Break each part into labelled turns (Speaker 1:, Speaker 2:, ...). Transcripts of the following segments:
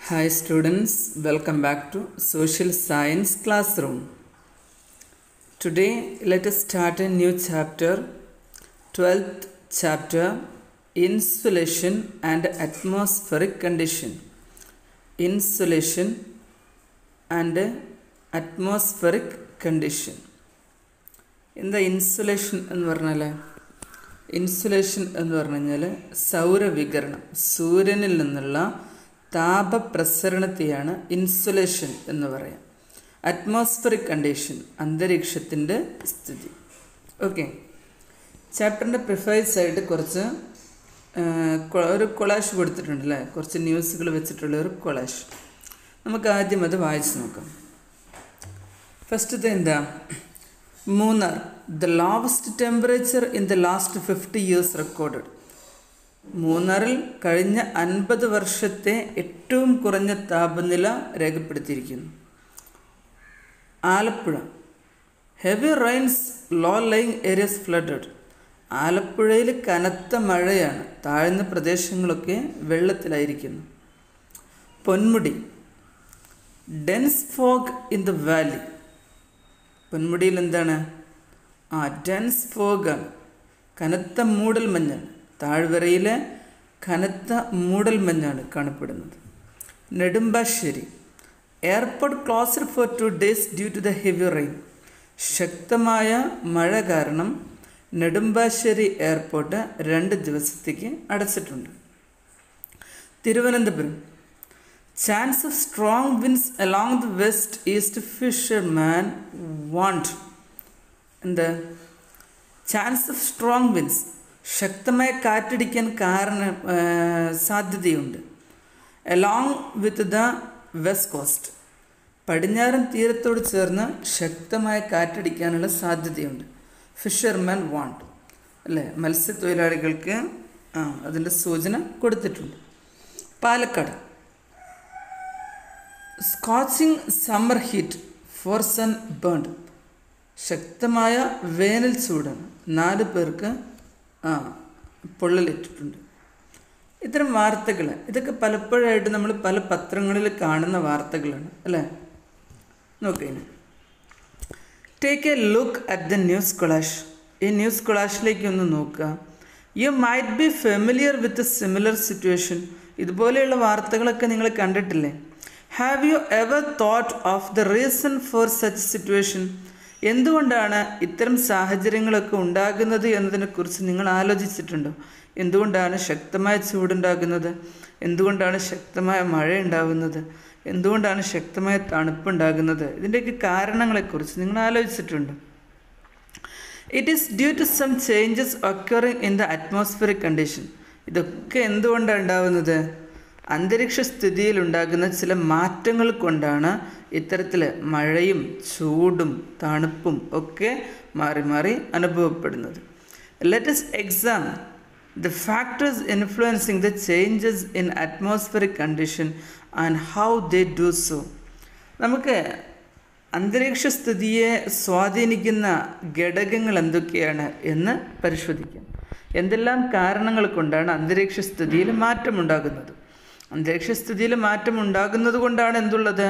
Speaker 1: Hi students, welcome back to Social Science Classroom. Today let us start a new chapter, 12th chapter, Insulation and Atmospheric Condition. Insulation and Atmospheric Condition. In the insulation എന്ന് പറഞ്ഞാൽ insulation എന്ന് പറഞ്ഞു കഴിഞ്ഞാൽ സൗരവികിരണം, സൂര്യനിൽ നിന്നുള്ള താപപ്രസരണത്തെയാണ് insulation എന്ന് പറയാം. Atmospheric condition, അന്തരീക്ഷത്തിൻ്റെ സ്ഥിതി. ഓക്കെ, ചാപ്റ്ററിൻ്റെ പ്രിഫൈസായിട്ട് കുറച്ച് ഒരു കൊളാഷ് കൊടുത്തിട്ടുണ്ട് അല്ലേ, കുറച്ച് ന്യൂസുകൾ വെച്ചിട്ടുള്ള ഒരു കൊളാഷ്. നമുക്ക് ആദ്യം അത് വായിച്ച് നോക്കാം. ഫസ്റ്റത്തെ എന്താ? Munnar, the lowest temperature in the last 50 years recorded. മൂന്നാറിൽ കഴിഞ്ഞ 50 വർഷത്തെ ഏറ്റവും കുറഞ്ഞ താപനില രേഖപ്പെടുത്തിയിരിക്കുന്നു. Alappuzha, heavy rains, low lying areas flooded. ആലപ്പുഴയിൽ കനത്ത മഴയാണ്, താഴ്ന്ന പ്രദേശങ്ങളൊക്കെ വെള്ളത്തിലായിരിക്കുന്നു. Ponmudi, dense fog in the valley. പൊന്മുടിയിൽ എന്താണ്? ഡെൻസ് ഫോഗാണ്, കനത്ത മൂടൽ മഞ്ഞാണ്, താഴ്വരയിലെ കനത്ത മൂടൽ മഞ്ഞാണ് കാണപ്പെടുന്നത്. Nedumbassery, airport closed for 2 days due to the heavy rain. ശക്തമായ മഴ കാരണം നെടുമ്പാശ്ശേരി എയർപോർട്ട് 2 ദിവസത്തേക്ക് അടച്ചിട്ടുണ്ട്. Thiruvananthapuram, chance of strong winds along the west east fisherman warned. എന്ത്? ചാൻസ് ഓഫ് സ്ട്രോങ് വിൻഡ്സ്, ശക്തമായ കാറ്റടിക്കാൻ സാധ്യതയുണ്ട്. Along with the west coast, പടിഞ്ഞാറൻ തീരത്തോട് ചേർന്ന് ശക്തമായ കാറ്റടിക്കാനുള്ള സാധ്യതയുണ്ട്. ഫിഷർമാൻ വാണ്ട് അല്ലേ, മത്സ്യത്തൊഴിലാളികൾക്ക് അതിൻ്റെ സൂചന കൊടുത്തിട്ടുണ്ട്. Palakkad, scorching summer heat for sun burned. ശക്തമായ വേനൽ ചൂടാണ്, 4 പേർക്ക് പൊള്ളലേറ്റിട്ടുണ്ട്. ഇത്തരം വാർത്തകൾ ഇതൊക്കെ പലപ്പോഴായിട്ട് നമ്മൾ പല പത്രങ്ങളിൽ കാണുന്ന വാർത്തകളാണ് അല്ലേ. നോക്കേ, take A look at the news collage. ഈ ന്യൂസ് കൊളാഷിലേക്ക് ഒന്ന് നോക്കുക. You might be familiar with a similar situation. ഇതുപോലെയുള്ള വാർത്തകളൊക്കെ നിങ്ങൾ കണ്ടിട്ടില്ലേ? Have you ever thought of the reason for such situation? എന്തുകൊണ്ടാണ് ഇത്തരം സാഹചര്യങ്ങളൊക്കെ ഉണ്ടാകുന്നത് എന്നതിനെക്കുറിച്ച് നിങ്ങൾ ആലോചിച്ചിട്ടുണ്ടോ? എന്തുകൊണ്ടാണ് ശക്തമായ ചൂടുണ്ടാകുന്നത്? എന്തുകൊണ്ടാണ് ശക്തമായ മഴ ഉണ്ടാകുന്നത്? എന്തുകൊണ്ടാണ് ശക്തമായ തണുപ്പുണ്ടാകുന്നത്? ഇതിൻ്റെയൊക്കെ കാരണങ്ങളെക്കുറിച്ച് നിങ്ങൾ ആലോചിച്ചിട്ടുണ്ടോ? It is due to some changes occurring in the atmospheric condition. ഇതൊക്കെ എന്തുകൊണ്ടാണ് ഉണ്ടാകുന്നത്? അന്തരീക്ഷ സ്ഥിതിയിൽ ഉണ്ടാകുന്ന ചില മാറ്റങ്ങൾ കൊണ്ടാണ് ഇത്തരത്തിൽ മഴയും ചൂടും തണുപ്പും ഒക്കെ മാറി മാറി അനുഭവപ്പെടുന്നത്. Let us examine the factors influencing the changes in atmospheric condition and how they do so. നമുക്ക് അന്തരീക്ഷ സ്ഥിതിയെ സ്വാധീനിക്കുന്ന ഘടകങ്ങൾ എന്തൊക്കെയാണ് എന്ന് പരിശോധിക്കാം. എന്തെല്ലാം കാരണങ്ങൾ കൊണ്ടാണ് അന്തരീക്ഷ സ്ഥിതിയിൽ മാറ്റമുണ്ടാകുന്നത്? അന്തരീക്ഷ സ്ഥിതിയിൽ മാറ്റം ഉണ്ടാകുന്നത് കൊണ്ടാണ് എന്തുള്ളത്?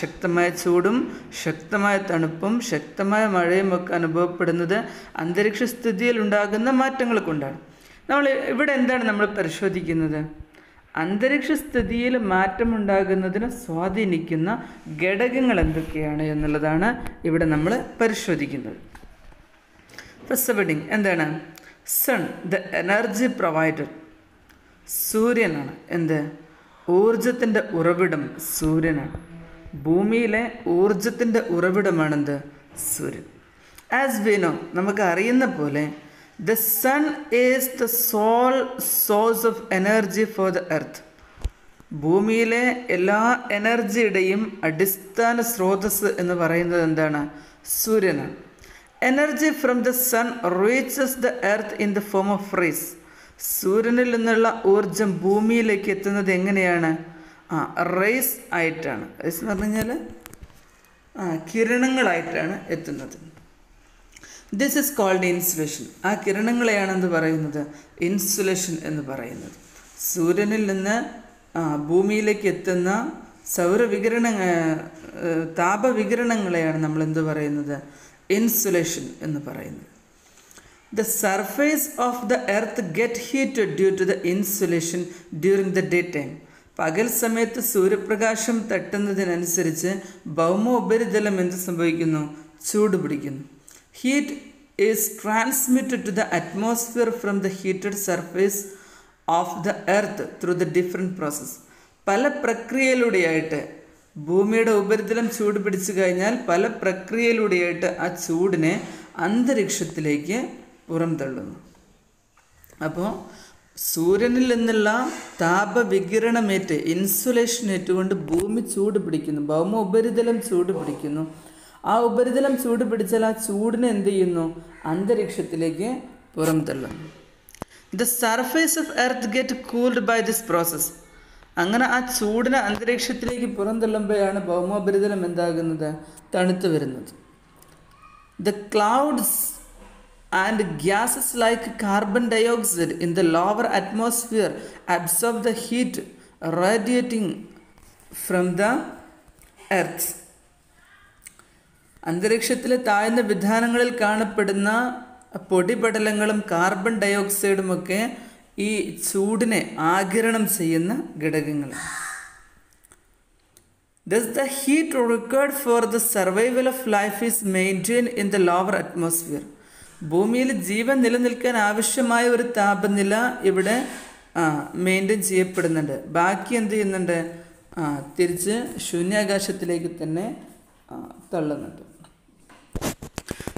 Speaker 1: ശക്തമായ ചൂടും ശക്തമായ തണുപ്പും ശക്തമായ മഴയും ഒക്കെ അനുഭവപ്പെടുന്നത് അന്തരീക്ഷ സ്ഥിതിയിൽ ഉണ്ടാകുന്ന മാറ്റങ്ങൾ കൊണ്ടാണ്. ഇവിടെ എന്താണ് നമ്മൾ പരിശോധിക്കുന്നത്? അന്തരീക്ഷ സ്ഥിതിയിൽ മാറ്റമുണ്ടാകുന്നതിന് സ്വാധീനിക്കുന്ന ഘടകങ്ങൾ എന്തൊക്കെയാണ് എന്നുള്ളതാണ് ഇവിടെ നമ്മൾ പരിശോധിക്കുന്നത്. ഫസ്റ്റ് ഹെഡിങ് എന്താണ്? Sun, the energy provider. സൂര്യനാണ് എന്ത്? ഊർജത്തിൻ്റെ ഉറവിടം സൂര്യനാണ്. ഭൂമിയിലെ ഊർജത്തിൻ്റെ ഉറവിടമാണെന്ത്? സൂര്യൻ. ആസ് വി നോ, നമുക്ക് അറിയുന്ന പോലെ the sun is the sole source of energy for the earth. ഭൂമിയിലെ എല്ലാ എനർജിയുടെയും അടിസ്ഥാന സ്രോതസ് എന്ന് പറയുന്നത് എന്താണ്? സൂര്യനാണ്. Energy from the sun reaches the earth in the form of rays. സൂര്യനിൽ നിന്നുള്ള ഊർജം ഭൂമിയിലേക്ക് എത്തുന്നത് എങ്ങനെയാണ്? റേസ് ആയിട്ടാണ്. റേസ് എന്ന് പറഞ്ഞു കഴിഞ്ഞാൽ കിരണങ്ങളായിട്ടാണ് എത്തുന്നത്. This is called insulation. ആ കിരണങ്ങളെയാണ് എന്ത് പറയുന്നത്? ഇൻസുലേഷൻ എന്ന് പറയുന്നത്. സൂര്യനിൽ നിന്ന് ഭൂമിയിലേക്ക് എത്തുന്ന താപവികിരണങ്ങളെയാണ് നമ്മൾ എന്ത് പറയുന്നത്? ഇൻസുലേഷൻ എന്ന് പറയുന്നത്. The surface of the earth get heated due to the insulation during the daytime. പകൽ സമയത്ത് സൂര്യപ്രകാശം തട്ടുന്നതിനനുസരിച്ച് ഭൗമ ഉപരിതലം എന്ത് സംഭവിക്കുന്നു? ചൂട് പിടിക്കുന്നു. Heat is transmitted to the atmosphere from the heated surface of the earth through the different process. പല പ്രക്രിയയിലൂടെയായിട്ട് ഭൂമിയുടെ ഉപരിതലം ചൂട് പിടിച്ചു കഴിഞ്ഞാൽ പല പ്രക്രിയയിലൂടെയായിട്ട് ആ ചൂടിനെ അന്തരീക്ഷത്തിലേക്ക് പുറംതള്ളുന്നു. അപ്പോൾ സൂര്യനിൽ നിന്നുള്ള താപവികിരണമേറ്റ് ഇൻസുലേഷൻ ഏറ്റുകൊണ്ട് ഭൂമി ചൂട് പിടിക്കുന്നു, ഭൗമ ഉപരിതലം ചൂട് പിടിക്കുന്നു. ആ ഉപരിതലം ചൂട് പിടിച്ചാൽ ആ ചൂടിനെ എന്ത് ചെയ്യുന്നു? അന്തരീക്ഷത്തിലേക്ക് പുറംതള്ളുന്നു. The surface of earth get cooled by this process. അങ്ങനെ ആ ചൂടിനെ അന്തരീക്ഷത്തിലേക്ക് പുറംതള്ളുമ്പോഴാണ് ഭൗമോപരിതലം എന്താകുന്നത്? തണുത്തു വരുന്നത്. The clouds and gases like carbon dioxide in the lower atmosphere absorb the heat radiating from the earth. അന്തരീക്ഷത്തിലെ താഴ്ന്ന വിധാനങ്ങളിൽ കാണപ്പെടുന്ന പൊടിപടലങ്ങളും കാർബൺ ഡയോക്സൈഡുമൊക്കെ ഈ ചൂടിനെ ആഗിരണം ചെയ്യുന്ന ഘടകങ്ങളാണ്. Thus the heat required for the survival of life is maintained in the lower atmosphere. ഭൂമിയിൽ ജീവൻ നിലനിൽക്കാൻ ആവശ്യമായ ഒരു താപനില ഇവിടെ മെയിൻറ്റെയിൻ ചെയ്യപ്പെടുന്നുണ്ട്. ബാക്കി എന്ത് ചെയ്യുന്നുണ്ട്? തിരിച്ച് ശൂന്യാകാശത്തിലേക്ക് തന്നെ തള്ളുന്നുണ്ട്.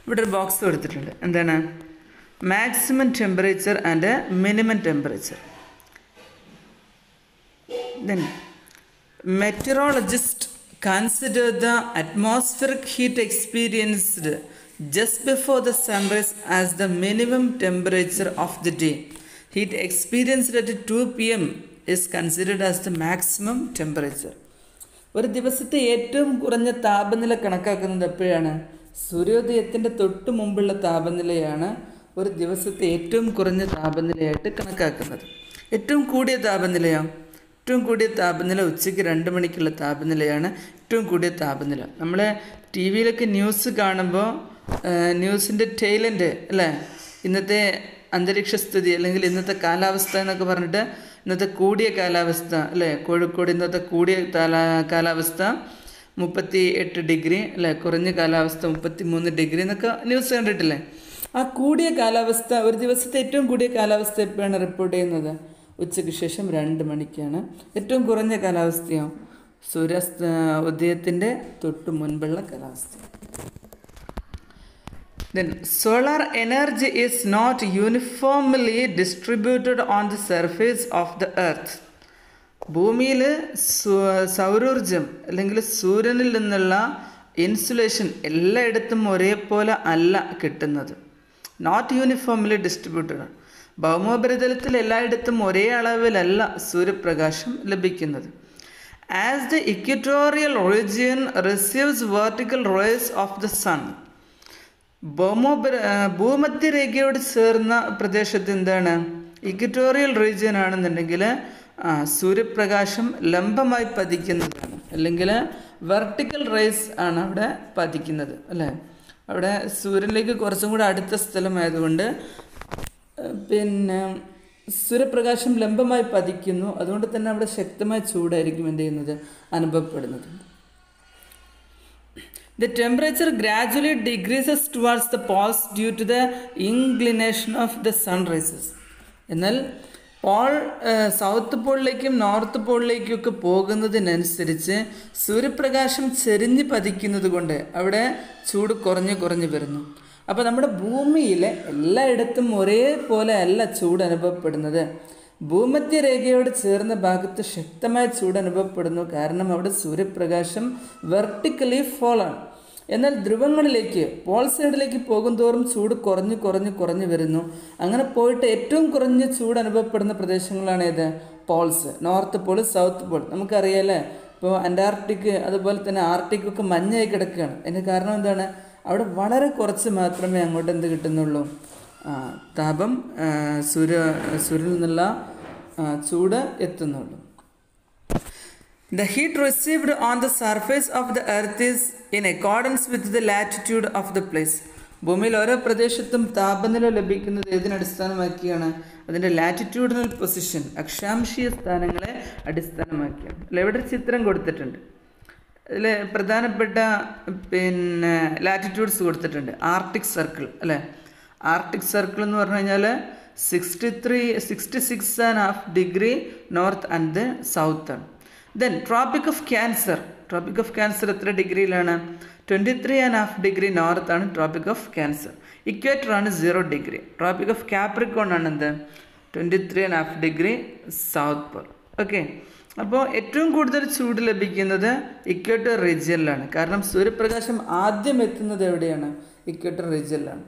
Speaker 1: ഇവിടെ ഒരു ബോക്സ് കൊടുത്തിട്ടുണ്ട്. എന്താണ്? Maximum temperature and minimum temperature. Then meteorologist consider the atmospheric heat experienced just before the sunrise as the minimum temperature of the day. Heat experienced at 2 p.m. is considered as the maximum temperature. ഒരു ദിവസത്തെ ഏറ്റവും കുറഞ്ഞ താപനില കണക്കാക്കുന്നത് എപ്പോഴാണ്? സൂര്യോദയത്തിൻ്റെ തൊട്ട് മുമ്പുള്ള താപനിലയാണ് ഒരു ദിവസത്തെ ഏറ്റവും കുറഞ്ഞ താപനിലയായിട്ട് കണക്കാക്കുന്നത്. ഏറ്റവും കൂടിയ താപനിലയോ? ഏറ്റവും കൂടിയ താപനില ഉച്ചയ്ക്ക് 2 മണിക്കുള്ള താപനിലയാണ് ഏറ്റവും കൂടിയ താപനില. നമ്മൾ ടി വിയിലൊക്കെ ന്യൂസ് കാണുമ്പോൾ ന്യൂസിൻ്റെ ടെയിലെൻഡ് അല്ലേ, ഇന്നത്തെ അന്തരീക്ഷ സ്ഥിതി അല്ലെങ്കിൽ ഇന്നത്തെ കാലാവസ്ഥ എന്നൊക്കെ പറഞ്ഞിട്ട് ഇന്നത്തെ കൂടിയ കാലാവസ്ഥ അല്ലേ, കോഴിക്കോട് ഇന്നത്തെ കൂടിയ കാലാവസ്ഥ 38 ഡിഗ്രി അല്ലേ, കുറഞ്ഞ കാലാവസ്ഥ 33 ഡിഗ്രി എന്നൊക്കെ ന്യൂസ് കണ്ടിട്ടില്ലേ? ആ കൂടിയ കാലാവസ്ഥ, ഒരു ദിവസത്തെ ഏറ്റവും കൂടിയ കാലാവസ്ഥ എപ്പോഴാണ് റിപ്പോർട്ട് ചെയ്യുന്നത്? ഉച്ചയ്ക്ക് ശേഷം 2 മണിക്കാണ്. ഏറ്റവും കുറഞ്ഞ കാലാവസ്ഥയോ? ഉദയത്തിൻ്റെ തൊട്ട് മുൻപുള്ള കാലാവസ്ഥ. Then solar energy is not uniformly distributed on the surface of the earth. ഭൂമിയിൽ സൗരോർജം അല്ലെങ്കിൽ സൂര്യനിൽ നിന്നുള്ള ഇൻസുലേഷൻ എല്ലായിടത്തും ഒരേപോലെ അല്ല കിട്ടുന്നത്. Not uniformly distributed. ഭൗമോപരിതലത്തിൽ എല്ലായിടത്തും ഒരേ അളവിലല്ല സൂര്യപ്രകാശം ലഭിക്കുന്നത്. As the equatorial region receives vertical rays of the sun. ഭൂമധ്യരേഖയോട് ചേർന്ന പ്രദേശത്ത് എന്താണ്? ഇക്വറ്റോറിയൽ റീജിയൻ ആണെന്നുണ്ടെങ്കിൽ സൂര്യപ്രകാശം ലംബമായി പതിക്കുന്നതാണ്, അല്ലെങ്കിൽ വെർട്ടിക്കൽ റേസ് ആണ് അവിടെ പതിക്കുന്നത് അല്ലേ. അവിടെ സൂര്യനിലേക്ക് കുറച്ചും കൂടെ അടുത്ത സ്ഥലമായതുകൊണ്ട് സൂര്യപ്രകാശം ലംബമായി പതിക്കുന്നു. അതുകൊണ്ട് തന്നെ അവിടെ ശക്തമായ ചൂടായിരിക്കും എന്ത് ചെയ്യുന്നത്? അനുഭവപ്പെടുന്നത്. The temperature gradually decreases towards the poles due to the inclination of the sun rays. എന്നാൽ സൗത്ത് പോളിലേക്കും നോർത്ത് പോളിലേക്കും ഒക്കെ പോകുന്നതിനനുസരിച്ച് സൂര്യപ്രകാശം ചെരിഞ്ഞ് പതിക്കുന്നത് കൊണ്ട് അവിടെ ചൂട് കുറഞ്ഞു വരുന്നു. അപ്പോൾ നമ്മുടെ ഭൂമിയിലെ എല്ലായിടത്തും ഒരേപോലെ അല്ല ചൂട് അനുഭവപ്പെടുന്നത്. ഭൂമധ്യരേഖയോട് ചേർന്ന ഭാഗത്ത് ശക്തമായ ചൂട് അനുഭവപ്പെടുന്നു. കാരണം അവിടെ സൂര്യപ്രകാശം വെർട്ടിക്കലി ഫോളാണ്. എന്നാൽ ധ്രുവങ്ങളിലേക്ക്, പോൾ സൈഡിലേക്ക് പോകും തോറും ചൂട് കുറഞ്ഞു വരുന്നു. അങ്ങനെ പോയിട്ട് ഏറ്റവും കുറഞ്ഞ ചൂട് അനുഭവപ്പെടുന്ന പ്രദേശങ്ങളാണ് ഏത്? Poles. North pole, south pole. നമുക്കറിയാമല്ലേ, ഇപ്പോൾ അന്റാർട്ടിക് അതുപോലെ തന്നെ ആർട്ടിക്കൊക്കെ മഞ്ഞായി കിടക്കുകയാണ്. അതിൻ്റെ കാരണം എന്താണ്? അവിടെ വളരെ കുറച്ച് മാത്രമേ അങ്ങോട്ട് എന്ത് കിട്ടുന്നുള്ളൂ? താപം സൂര്യനിൽ നിന്നുള്ള ചൂട് എത്തുന്നുള്ളൂ. The heat received on the surface of the earth is in accordance with the latitude of the place. ഭൂമിയിൽ ഓരോ പ്രദേശത്തും താപനില ലഭിക്കുന്നത് ഏതിനടിസ്ഥാനമാക്കിയാണ്? അതിൻ്റെ ലാറ്റിറ്റ്യൂഡിനൽ പൊസിഷൻ, അക്ഷാംശീയ സ്ഥാനങ്ങളെ അടിസ്ഥാനമാക്കിയാണ്. അല്ല, ഇവിടെ ഒരു ചിത്രം കൊടുത്തിട്ടുണ്ട്. അതിൽ പ്രധാനപ്പെട്ട ലാറ്റിറ്റ്യൂഡ്സ് കൊടുത്തിട്ടുണ്ട്. ആർട്ടിക് സർക്കിൾ അല്ലേ, ആർട്ടിക് സർക്കിൾ എന്ന് പറഞ്ഞു കഴിഞ്ഞാൽ 66.5 ഡിഗ്രി നോർത്ത് ആൻഡ് സൗത്ത് ആണ്. Then tropic of cancer, tropic of cancer എത്ര ഡിഗ്രിയിലാണ്? 23.5 ഡിഗ്രി നോർത്ത് ആണ് ട്രോപ്പിക് ഓഫ് ക്യാൻസർ. ഇക്വേറ്റർ ആണ് 0 ഡിഗ്രി. ട്രോപ്പിക് ഓഫ് കാപ്രിക്കോൺ ആണ് എന്ത്? 23.5 ഡിഗ്രി സൗത്ത് പോൾ. ഓക്കെ, അപ്പോൾ ഏറ്റവും കൂടുതൽ ചൂട് ലഭിക്കുന്നത് ഇക്വേറ്റർ റീജിയനിലാണ്. കാരണം സൂര്യപ്രകാശം ആദ്യം എത്തുന്നത് എവിടെയാണ്? ഇക്വേറ്റർ റീജിയനിലാണ്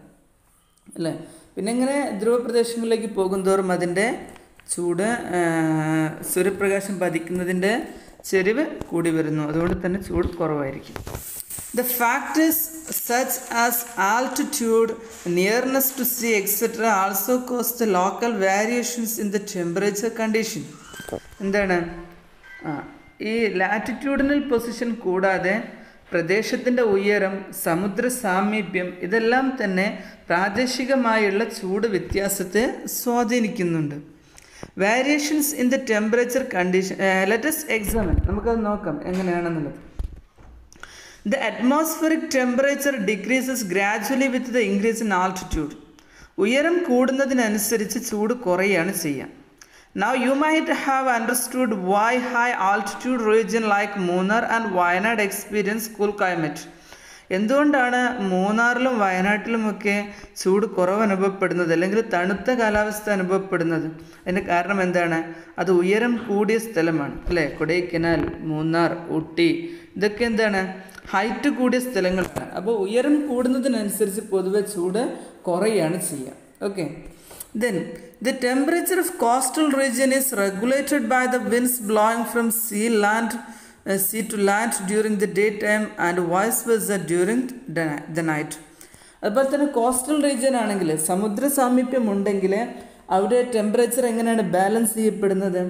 Speaker 1: അല്ലേ. പിന്നെ ഇങ്ങനെ ധ്രുവപ്രദേശങ്ങളിലേക്ക് പോകുന്തോറും അതിൻ്റെ ചൂട്, സൂര്യപ്രകാശം പതിക്കുന്നതിൻ്റെ ചെരിവ് കൂടി വരുന്നു. അതുകൊണ്ട് തന്നെ ചൂട് കുറവായിരിക്കും. The factors such as altitude, nearness to sea, etc. also cause the local variations in the temperature condition. എന്താണ്? ഈ ലാറ്റിറ്റ്യൂഡിനൽ പൊസിഷൻ കൂടാതെ പ്രദേശത്തിൻ്റെ ഉയരം, സമുദ്ര സാമീപ്യം, ഇതെല്ലാം തന്നെ പ്രാദേശികമായുള്ള ചൂട് വ്യത്യാസത്തെ സ്വാധീനിക്കുന്നുണ്ട്. Variations in the temperature condition, let's examine, നമുക്കത് നോക്കാം എങ്ങനെയാണെന്നുള്ളത്. The atmospheric temperature decreases gradually with the increase in altitude. ഉയരം കൂടുന്നതിനനുസരിച്ച് ചൂട് കുറയാണ് ചെയ്യുക. Now you might have understood why high altitude region like Munnar and Wayanad experience cool climate. എന്തുകൊണ്ടാണ് മൂന്നാറിലും വയനാട്ടിലുമൊക്കെ ചൂട് കുറവ് അനുഭവപ്പെടുന്നത്, അല്ലെങ്കിൽ തണുത്ത കാലാവസ്ഥ അനുഭവപ്പെടുന്നത്? അതിൻ്റെ കാരണം എന്താണ്? അത് ഉയരം കൂടിയ സ്ഥലമാണ് അല്ലേ. കൊടൈക്കനാൽ, മൂന്നാർ, ഊട്ടി, ഇതൊക്കെ എന്താണ്? ഹൈറ്റ് കൂടിയ സ്ഥലങ്ങളാണ്. അപ്പോൾ ഉയരം കൂടുന്നതിനനുസരിച്ച് പൊതുവെ ചൂട് കുറയാണ് ചെയ്യുക. Okay, then the temperature of coastal region is regulated by the winds blowing from sea to land during the daytime and vice versa during the night. അതുപോലെ തന്നെ കോസ്റ്റൽ റീജിയൻ ആണെങ്കിൽ, സമുദ്ര സാമീപ്യം ഉണ്ടെങ്കിൽ അവിടെ ടെമ്പറേച്ചർ എങ്ങനെയാണ് ബാലൻസ് ചെയ്യപ്പെടുന്നത്?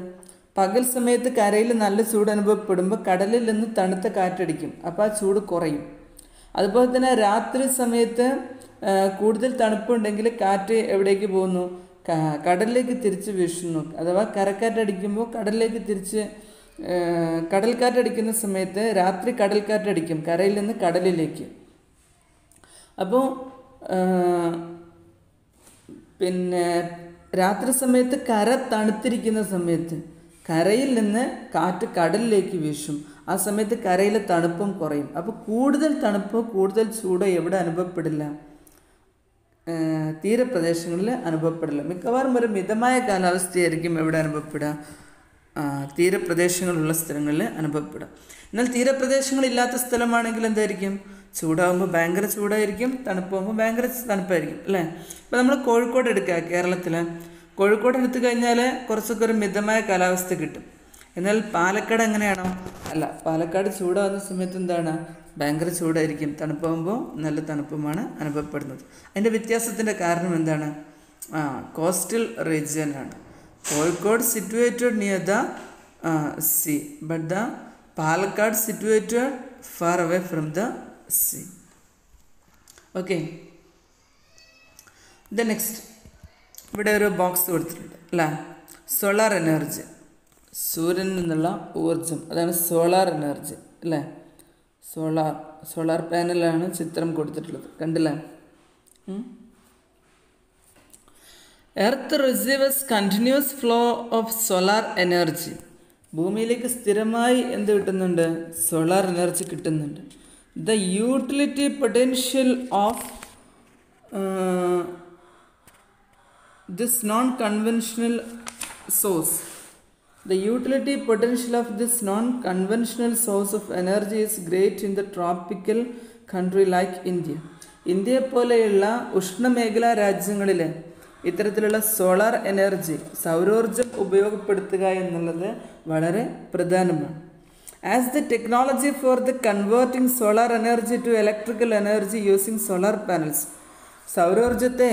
Speaker 1: പകൽ സമയത്ത് കരയിൽ നല്ല ചൂട് അനുഭവപ്പെടുമ്പോൾ കടലിൽ നിന്ന് തണുത്ത കാറ്റടിക്കും, അപ്പോൾ ആ ചൂട് കുറയും. അതുപോലെ തന്നെ രാത്രി സമയത്ത് കൂടുതൽ തണുപ്പുണ്ടെങ്കിൽ കാറ്റ് എവിടേക്ക് പോകുന്നു? കടലിലേക്ക് തിരിച്ച് വീശുന്നു. അഥവാ കരക്കാറ്റടിക്കുമ്പോൾ കടലിലേക്ക് തിരിച്ച്, കടൽക്കാറ്റടിക്കുന്ന സമയത്ത് രാത്രി കടൽക്കാറ്റടിക്കും കരയിൽ നിന്ന് കടലിലേക്ക്. അപ്പോൾ രാത്രി സമയത്ത് കര തണുത്തിരിക്കുന്ന സമയത്ത് കരയിൽ നിന്ന് കാറ്റ് കടലിലേക്ക് വീശും. ആ സമയത്ത് കരയിലെ തണുപ്പും കുറയും. അപ്പോൾ കൂടുതൽ തണുപ്പോ കൂടുതൽ ചൂടോ എവിടെ അനുഭവപ്പെടില്ല? തീരപ്രദേശങ്ങളിൽ അനുഭവപ്പെടില്ല. മിക്കവാറും ഒരു മിതമായ കാലാവസ്ഥയായിരിക്കും എവിടെ അനുഭവപ്പെടുക? തീരപ്രദേശങ്ങളുള്ള സ്ഥലങ്ങളിൽ അനുഭവപ്പെടുക. എന്നാൽ തീരപ്രദേശങ്ങളില്ലാത്ത സ്ഥലമാണെങ്കിൽ എന്തായിരിക്കും? ചൂടാകുമ്പോൾ ഭയങ്കര ചൂടായിരിക്കും, തണുപ്പാകുമ്പോൾ ഭയങ്കര തണുപ്പായിരിക്കും അല്ലേ. ഇപ്പോൾ നമ്മൾ കോഴിക്കോട് എടുക്കുക, കേരളത്തിൽ കോഴിക്കോട് എടുത്തു കഴിഞ്ഞാൽ കുറച്ചൊക്കെ ഒരു മിതമായ കാലാവസ്ഥ കിട്ടും. എന്നാൽ പാലക്കാട് എങ്ങനെയാണോ? അല്ല, പാലക്കാട് ചൂടാകുന്ന സമയത്ത് എന്താണ്? ഭയങ്കര ചൂടായിരിക്കും, തണുപ്പാകുമ്പോൾ നല്ല തണുപ്പുമാണ് അനുഭവപ്പെടുന്നത്. അതിൻ്റെ വ്യത്യാസത്തിൻ്റെ കാരണം എന്താണ്? കോസ്റ്റൽ റീജിയനാണ്. Kozhikode situated near the sea, but the Palakkad situated far away from the sea. Okay, the next ഇവിടെ ഒരു ബോക്സ് കൊടുത്തിട്ടുണ്ട് അല്ലേ. സോളാർ എനർജി, സൂര്യനിൽ നിന്നുള്ള ഊർജം, അതാണ് സോളാർ എനർജി അല്ലേ. സോളാർ പാനലാണ് ചിത്രം കൊടുത്തിട്ടുള്ളത്, കണ്ടില്ലേ? Earth receivers continuous flow of solar energy. ഭൂമിയിലേക്ക് സ്ഥിരമായി എന്ത് കിട്ടുന്നുണ്ട്? സോളാർ എനർജി കിട്ടുന്നുണ്ട്. The utility potential of this non-conventional source. The utility potential of this non-conventional source of energy is great in the tropical country like India. ഇന്ത്യയെ പോലെയുള്ള ഉഷ്ണമേഖലാ രാജ്യങ്ങളിൽ ഇത്തരത്തിലുള്ള സോളാർ എനർജി, സൗരോർജം ഉപയോഗപ്പെടുത്തുക എന്നുള്ളത് വളരെ പ്രധാനമാണ്. As the technology for the converting solar energy to electrical energy using solar panels, സൗരോർജത്തെ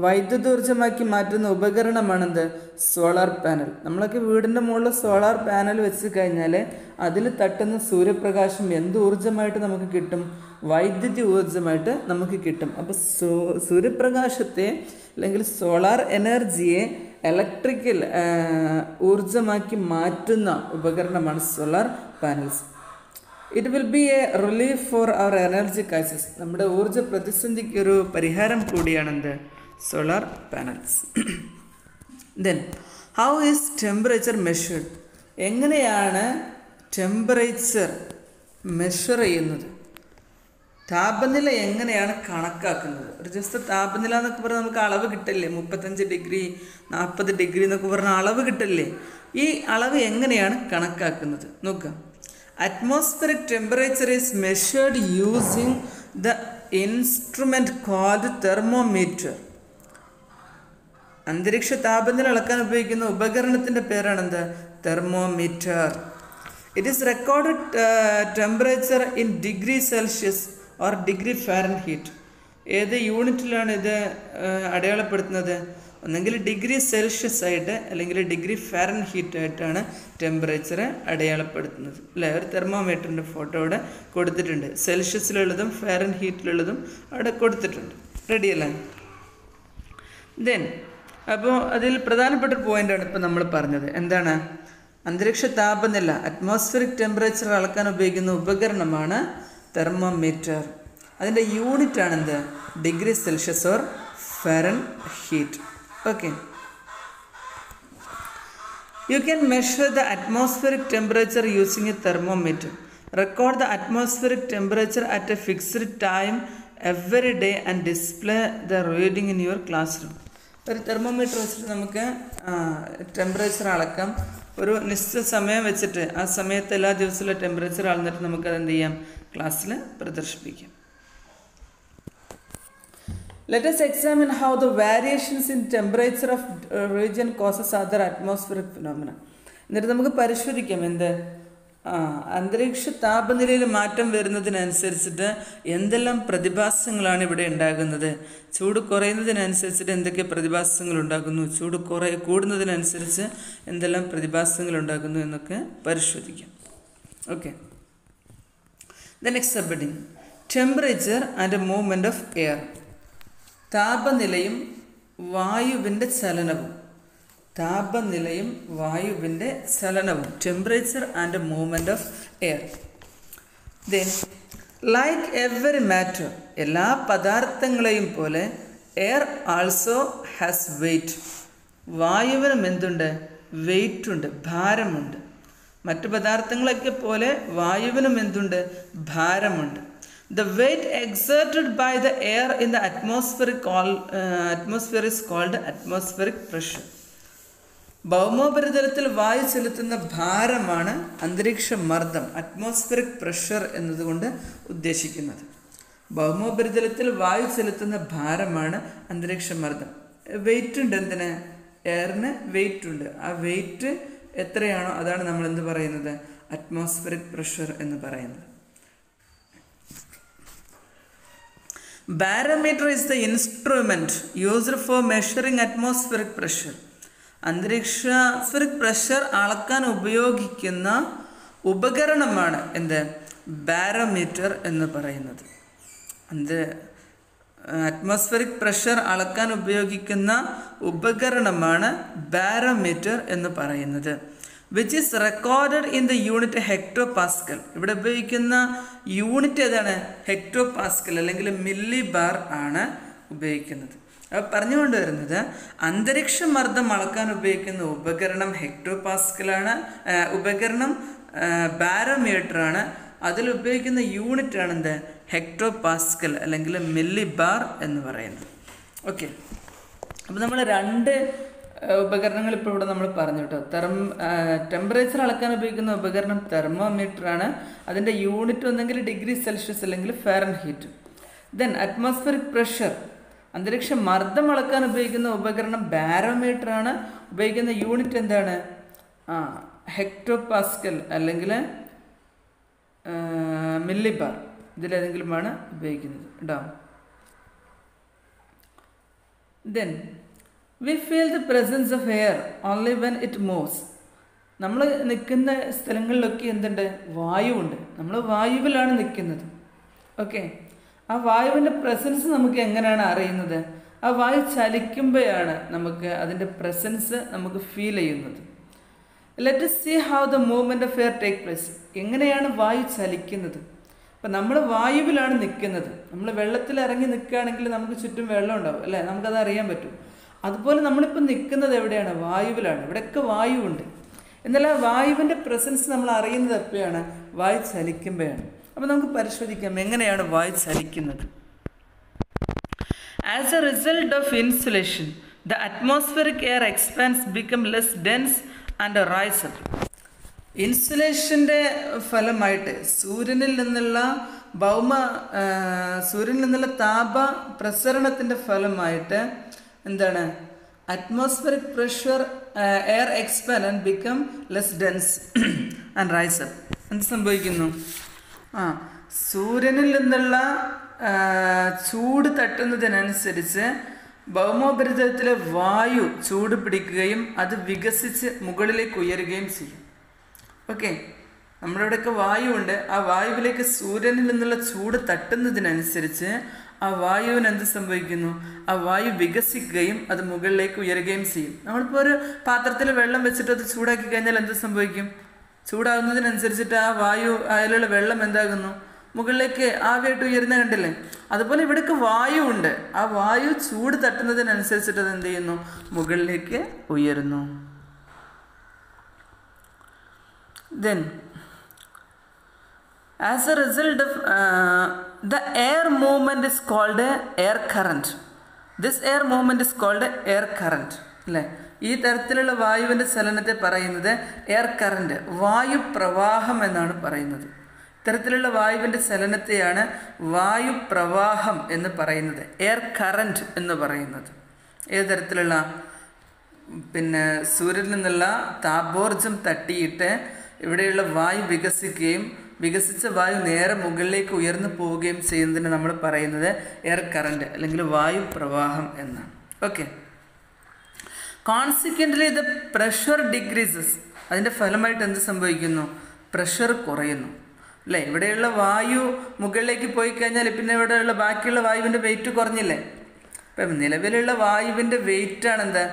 Speaker 1: വൈദ്യുതോർജ്ജമാക്കി മാറ്റുന്ന ഉപകരണമാണെന്ത്? Solar panel. നമ്മളൊക്കെ വീടിൻ്റെ മുകളിൽ സോളാർ പാനൽ വെച്ച് കഴിഞ്ഞാൽ അതിൽ തട്ടുന്ന സൂര്യപ്രകാശം എന്ത് ഊർജ്ജമായിട്ട് നമുക്ക് കിട്ടും? വൈദ്യുതി ഊർജ്ജമായിട്ട് നമുക്ക് കിട്ടും. അപ്പോൾ സൂര്യപ്രകാശത്തെ അല്ലെങ്കിൽ സോളാർ എനർജിയെ ഇലക്ട്രിക്കൽ ഊർജ്ജമാക്കി മാറ്റുന്ന ഉപകരണമാണ് solar panels. It will be a relief for our energy crisis. നമ്മുടെ ഊർജ്ജ പ്രതിസന്ധിക്ക് ഒരു പരിഹാരം കൂടിയാണെന്ത്? Solar panels. Then how is temperature measured? എങ്ങനെയാണ് ടെമ്പറേച്ചർ മെഷർ ചെയ്യുന്നത്? താപനില എങ്ങനെയാണ് കണക്കാക്കുന്നത്? ഒരു ദിവസത്തെ താപനില എന്നൊക്കെ പറഞ്ഞാൽ നമുക്ക് അളവ് കിട്ടില്ലേ? 35 ഡിഗ്രി 40 ഡിഗ്രി എന്നൊക്കെ പറഞ്ഞാൽ അളവ് കിട്ടില്ലേ? ഈ അളവ് എങ്ങനെയാണ് കണക്കാക്കുന്നത് നോക്കാം. Atmospheric temperature is measured using the instrument called thermometer. അന്തരീക്ഷ താപനില അളക്കാൻ ഉപയോഗിക്കുന്ന ഉപകരണത്തിൻ്റെ പേരാണെന്ത്? Thermometer. It is recorded temperature in degree Celsius or degree Fahrenheit. ഏത് യൂണിറ്റിലാണ് ഇത് അടയാളപ്പെടുത്തുന്നത്? ഒന്നെങ്കിൽ ഡിഗ്രി സെൽഷ്യസ് ആയിട്ട് അല്ലെങ്കിൽ ഡിഗ്രി ഫാരൻഹീറ്റ് ആയിട്ടാണ് ടെമ്പറേച്ചറെ അടയാളപ്പെടുത്തുന്നത് അല്ലേ? ഒരു തെർമോമീറ്ററിൻ്റെ ഫോട്ടോ അവിടെ കൊടുത്തിട്ടുണ്ട്. സെൽഷ്യസിലുള്ളതും ഫാരൻഹീറ്റിലുള്ളതും അവിടെ കൊടുത്തിട്ടുണ്ട്. റെഡിയല്ലേ? ദെൻ അപ്പോൾ അതിൽ പ്രധാനപ്പെട്ട ഒരു പോയിൻ്റാണ് ഇപ്പോൾ നമ്മൾ പറഞ്ഞത്. എന്താണ്? അന്തരീക്ഷ താപനില അറ്റ്മോസ്ഫിയറിക് ടെമ്പറേച്ചർ അളക്കാൻ ഉപയോഗിക്കുന്ന ഉപകരണമാണ് തെർമോമീറ്റർ. അതിൻ്റെ യൂണിറ്റ് ആണെന്ത്? Degree Celsius or Fahrenheit. Okay. You can measure the atmospheric temperature using a thermometer. Record the atmospheric temperature at a fixed time every day and display the reading in your classroom. ഒരു thermometer വെച്ചിട്ട് നമുക്ക് temperature അളക്കാം. ഒരു നിശ്ചിത സമയം വെച്ചിട്ട് ആ സമയത്ത് എല്ലാ ദിവസവും ടെമ്പറേച്ചർ അളന്നിട്ട് നമുക്കത് എന്ത് ചെയ്യാം? ക്ലാസ്സിൽ പ്രദർശിപ്പിക്കാം. Let us examine how the variations in temperature of region causes other atmospheric phenomena. എന്നിട്ട് നമുക്ക് പരിശോധിക്കാം എന്ത്? അന്തരീക്ഷ താപനിലയിൽ മാറ്റം വരുന്നതിനനുസരിച്ചിട്ട് എന്തെല്ലാം പ്രതിഭാസങ്ങളാണ് ഇവിടെ ഉണ്ടാകുന്നത്? ചൂട് കുറയുന്നതിനനുസരിച്ചിട്ട് എന്തൊക്കെ പ്രതിഭാസങ്ങൾ ഉണ്ടാകുന്നു? ചൂട് കൂടുന്നതിനനുസരിച്ച് എന്തെല്ലാം പ്രതിഭാസങ്ങൾ ഉണ്ടാകുന്നു എന്നൊക്കെ പരിശോധിക്കാം. Okay. The next sub heading temperature and movement of air. താപനിലയും വായുവിൻ്റെ ചലനവും. താപനിലയും വായുവിൻ്റെ ചലനവും. Temperature and movement of air. Then like every matter, എല്ലാ പദാർത്ഥങ്ങളെയും പോലെ എയർ ആൾസോ ഹാസ് വെയ്റ്റ്. വായുവിനും എന്തുണ്ട്? വെയ്റ്റ് ഉണ്ട്, ഭാരമുണ്ട്. മറ്റു പദാർത്ഥങ്ങളൊക്കെ പോലെ വായുവിനും എന്തുണ്ട്? ഭാരമുണ്ട്. The weight exerted by the air in the atmosphere is called atmospheric pressure. ഭൗമോപരിതലത്തിൽ വായു ചെലുത്തുന്ന ഭാരമാണ് അന്തരീക്ഷ മർദ്ദം, അറ്റ്മോസ്ഫിയറിക് പ്രഷർ എന്നതുകൊണ്ട് ഉദ്ദേശിക്കുന്നത്. ഭൗമോപരിതലത്തിൽ വായു ചെലുത്തുന്ന ഭാരമാണ് അന്തരീക്ഷ മർദ്ദം. വെയിറ്റ് ഉണ്ട്. എന്തിന്? എയറിന് വെയിറ്റ് ഉണ്ട്. ആ വെയിറ്റ് എത്രയാണോ അതാണ് നമ്മൾ എന്ത് പറയുന്നത്? അറ്റ്മോസ്ഫിയറിക് പ്രഷർ എന്ന് പറയുന്നത്. Barometer is the instrument used for measuring atmospheric pressure. അന്തരീക്ഷ പ്രഷർ അളക്കാൻ ഉപയോഗിക്കുന്ന ഉപകരണമാണ് എന്ത്? ബാരോമീറ്റർ എന്ന് പറയുന്നത്. അറ്റ്മോസ്ഫിയറിക് പ്രഷർ അളക്കാൻ ഉപയോഗിക്കുന്ന ഉപകരണമാണ് ബാരോമീറ്റർ എന്ന് പറയുന്നത്. Which is recorded in the unit hecto Pascal. ഇവിടെ ഉപയോഗിക്കുന്ന യൂണിറ്റ് ഏതാണ്? ഹെക്ടോ പാസ്കൽ അല്ലെങ്കിൽ മില്ലി ബാർ ആണ് ഉപയോഗിക്കുന്നത്. അപ്പോൾ പറഞ്ഞുകൊണ്ട് വരുന്നത് അന്തരീക്ഷ മർദ്ദം അളക്കാൻ ഉപയോഗിക്കുന്ന ഉപകരണം ഹെക്ടോ പാസ്കലാണ്. ഉപകരണം ബാരോമീറ്ററാണ്. അതിൽ ഉപയോഗിക്കുന്ന യൂണിറ്റ് ആണ് എന്ത്? ഹെക്ടോ പാസ്കൽ അല്ലെങ്കിൽ മില്ലി ബാർ എന്ന് പറയുന്നത്. ഓക്കെ. അപ്പോൾ നമ്മൾ രണ്ട് ഉപകരണങ്ങൾ ഇപ്പോൾ ഇവിടെ നമ്മൾ പറഞ്ഞു കേട്ടോ. ടെമ്പറേച്ചർ അളക്കാൻ ഉപയോഗിക്കുന്ന ഉപകരണം തെർമോമീറ്ററാണ്. അതിൻ്റെ യൂണിറ്റ് ഒന്നെങ്കിൽ ഡിഗ്രി സെൽഷ്യസ് അല്ലെങ്കിൽ ഫാരൻഹീറ്റ്. ദെൻ അറ്റ്മോസ്ഫിയറിക് പ്രഷർ അന്തരീക്ഷ മർദ്ദം അളക്കാൻ ഉപയോഗിക്കുന്ന ഉപകരണം ബാരോമീറ്ററാണ്. ഉപയോഗിക്കുന്ന യൂണിറ്റ് എന്താണ്? ഹെക്ടോ പാസ്കൽ അല്ലെങ്കിൽ മില്ലി ബാർ. ഇതിലേതെങ്കിലുമാണ് ഉപയോഗിക്കുന്നത് കേട്ടോ. Then we feel the presence of air only when it moves. നമ്മൾ നിൽക്കുന്ന സ്ഥലങ്ങളിലൊക്കെ എന്തുണ്ട്? വായുവുണ്ട്. നമ്മൾ വായുവിലാണ് നിൽക്കുന്നത്. ഓക്കെ, ആ വായുവിൻ്റെ പ്രസൻസ് നമുക്ക് എങ്ങനെയാണ് അറിയുന്നത്? ആ വായു ചലിക്കുമ്പോഴാണ് നമുക്ക് അതിൻ്റെ പ്രസൻസ് നമുക്ക് ഫീൽ ചെയ്യുന്നത്. Let us see how the movement of air take place. എങ്ങനെയാണ് വായു ചലിക്കുന്നത്? അപ്പം നമ്മൾ വായുവിലാണ് നിൽക്കുന്നത്. നമ്മൾ വെള്ളത്തിൽ ഇറങ്ങി നിൽക്കുകയാണെങ്കിൽ നമുക്ക് ചുറ്റും വെള്ളം ഉണ്ടാവും അല്ലേ, നമുക്കത് അറിയാൻ പറ്റും. അതുപോലെ നമ്മളിപ്പോൾ നിൽക്കുന്നത് എവിടെയാണ്? വായുവിലാണ്. ഇവിടെയൊക്കെ വായുവുണ്ട്. എന്നാൽ ആ വായുവിൻ്റെ പ്രസൻസ് നമ്മൾ അറിയുന്നത് എപ്പോഴാണ്? വായു ചലിക്കുമ്പോഴാണ്. അപ്പോൾ നമുക്ക് പരിശോധിക്കാം എങ്ങനെയാണ് വായു ചലിക്കുന്നത്. As a result of insulation, the atmospheric air expands, become less dense and rise up. ഇൻസുലേഷൻ്റെ ഫലമായിട്ട് സൂര്യനിൽ നിന്നുള്ള താപ പ്രസരണത്തിൻ്റെ ഫലമായിട്ട് എന്താണ്? Atmospheric pressure air expand and become less dense and rise up. എന്ത് സംഭവിക്കുന്നു? സൂര്യനിൽ നിന്നുള്ള ചൂട് തട്ടുന്നതിനനുസരിച്ച് ഭൗമോപരിതലത്തിലെ വായു ചൂട് പിടിക്കുകയും അത് വികസിച്ച് മുകളിലേക്ക് ഉയരുകയും ചെയ്യും. ഓക്കെ, നമ്മുടെ ഇവിടെയൊക്കെ വായുവുണ്ട്. ആ വായുവിലേക്ക് സൂര്യനിൽ നിന്നുള്ള ചൂട് തട്ടുന്നതിനനുസരിച്ച് ആ വായുവിന് എന്ത് സംഭവിക്കുന്നു? ആ വായു വികസിക്കുകയും അത് മുകളിലേക്ക് ഉയരുകയും ചെയ്യും. നമ്മളിപ്പോൾ ഒരു പാത്രത്തിൽ വെള്ളം വെച്ചിട്ട് അത് ചൂടാക്കി കഴിഞ്ഞാൽ എന്ത് സംഭവിക്കും? ചൂടാകുന്നതിനനുസരിച്ചിട്ട് ആ വായു അതിലുള്ള വെള്ളം എന്താകുന്നു? മുകളിലേക്ക് ആവിയായിട്ട് ഉയരുന്ന കണ്ടില്ലേ? അതുപോലെ ഇവിടേക്ക് വായു ഉണ്ട്. ആ വായു ചൂട് തട്ടുന്നതിനനുസരിച്ചിട്ട് അത് എന്ത് ചെയ്യുന്നു? മുകളിലേക്ക് ഉയരുന്നു. Then as a result of the air movement is called air current. This air movement is called air current. അല്ലേ? ഈ തരത്തിലുള്ള വായുവിൻ്റെ ചലനത്തെ പറയുന്നത് എയർ കറൻറ്റ്, വായു പ്രവാഹം എന്നാണ് പറയുന്നത്. ഇത്തരത്തിലുള്ള വായുവിൻ്റെ ചലനത്തെയാണ് വായു പ്രവാഹം എന്ന് പറയുന്നത്, എയർ കറൻറ്റ് എന്ന് പറയുന്നത്. ഏത് തരത്തിലുള്ള? സൂര്യനിൽ നിന്നുള്ള താപോർജം തട്ടിയിട്ട് ഇവിടെയുള്ള വായു വികസിക്കുകയും വികസിച്ച വായു നേരെ മുകളിലേക്ക് ഉയർന്നു പോവുകയും ചെയ്യുന്നതിന് നമ്മൾ പറയുന്നത് എയർ കറൻറ്റ് അല്ലെങ്കിൽ വായു പ്രവാഹം എന്നാണ്. Okay, consequently the pressure decreases. അതിൻ്റെ ഫലമായിട്ട് എന്ത് സംഭവിക്കുന്നു? പ്രഷർ കുറയുന്നു അല്ലേ? ഇവിടെയുള്ള വായു മുകളിലേക്ക് പോയി കഴിഞ്ഞാൽ പിന്നെ ഇവിടെയുള്ള ബാക്കിയുള്ള വായുവിൻ്റെ വെയിറ്റ് കുറഞ്ഞില്ലേ? ഇപ്പം നിലവിലുള്ള വായുവിൻ്റെ വെയിറ്റാണ് എന്താ?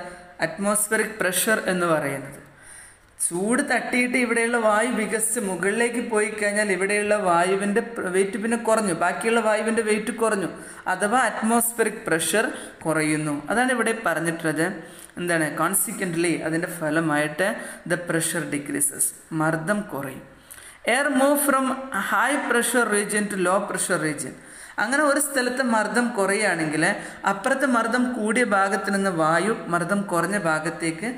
Speaker 1: അറ്റ്മോസ്ഫിയറിക് പ്രഷർ എന്ന് പറയുന്നത്. ചൂട് തട്ടിയിട്ട് ഇവിടെയുള്ള വായു വികസിച്ച് മുകളിലേക്ക് പോയി കഴിഞ്ഞാൽ ഇവിടെയുള്ള വായുവിൻ്റെ വെയിറ്റ് പിന്നെ കുറഞ്ഞു, ബാക്കിയുള്ള വായുവിൻ്റെ വെയിറ്റ് കുറഞ്ഞു, അഥവാ അറ്റ്മോസ്ഫിയറിക് പ്രഷർ കുറയുന്നു. അതാണ് ഇവിടെ പറഞ്ഞിട്ടുള്ളത്. എന്താണ്? കോൺസിക്വൻ്റ്ലി അതിൻ്റെ ഫലമായിട്ട് ദ പ്രഷർ ഡിക്രീസസ്, മർദ്ദം കുറയും. Air move from high pressure region to low pressure region. അങ്ങനെ ഒരു സ്ഥലത്ത് മർദ്ദം കുറയുകയാണെങ്കിൽ അപ്പുറത്തെ മർദ്ദം കൂടിയ ഭാഗത്ത് നിന്ന് വായു മർദ്ദം കുറഞ്ഞ ഭാഗത്തേക്ക്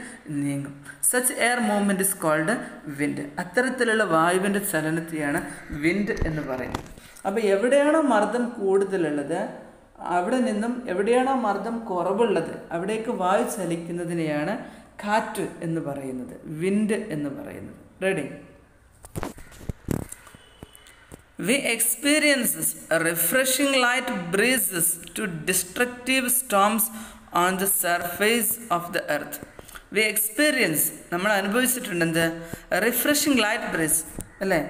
Speaker 1: നീങ്ങും. Such air movement is called wind. അത്തരത്തിലുള്ള വായുവിൻ്റെ ചലനത്തെയാണ് വിൻഡ് എന്ന് പറയുന്നത്. അപ്പോൾ എവിടെയാണോ മർദ്ദം കൂടുതലുള്ളത് അവിടെ നിന്നും എവിടെയാണോ മർദ്ദം കുറവുള്ളത് അവിടേക്ക് വായു ചലിക്കുന്നതിനെയാണ് കാറ്റ് എന്ന് പറയുന്നത്, വിൻഡ് എന്ന് പറയുന്നത്. Ready? We experience refreshing light breezes to destructive storms on the surface of the earth. We experience, നമ്മൾ അനുഭവിച്ചിട്ടുണ്ട് എന്ത്? റിഫ്രഷിംഗ് ലൈറ്റ് ബ്രീസ് അല്ലേ?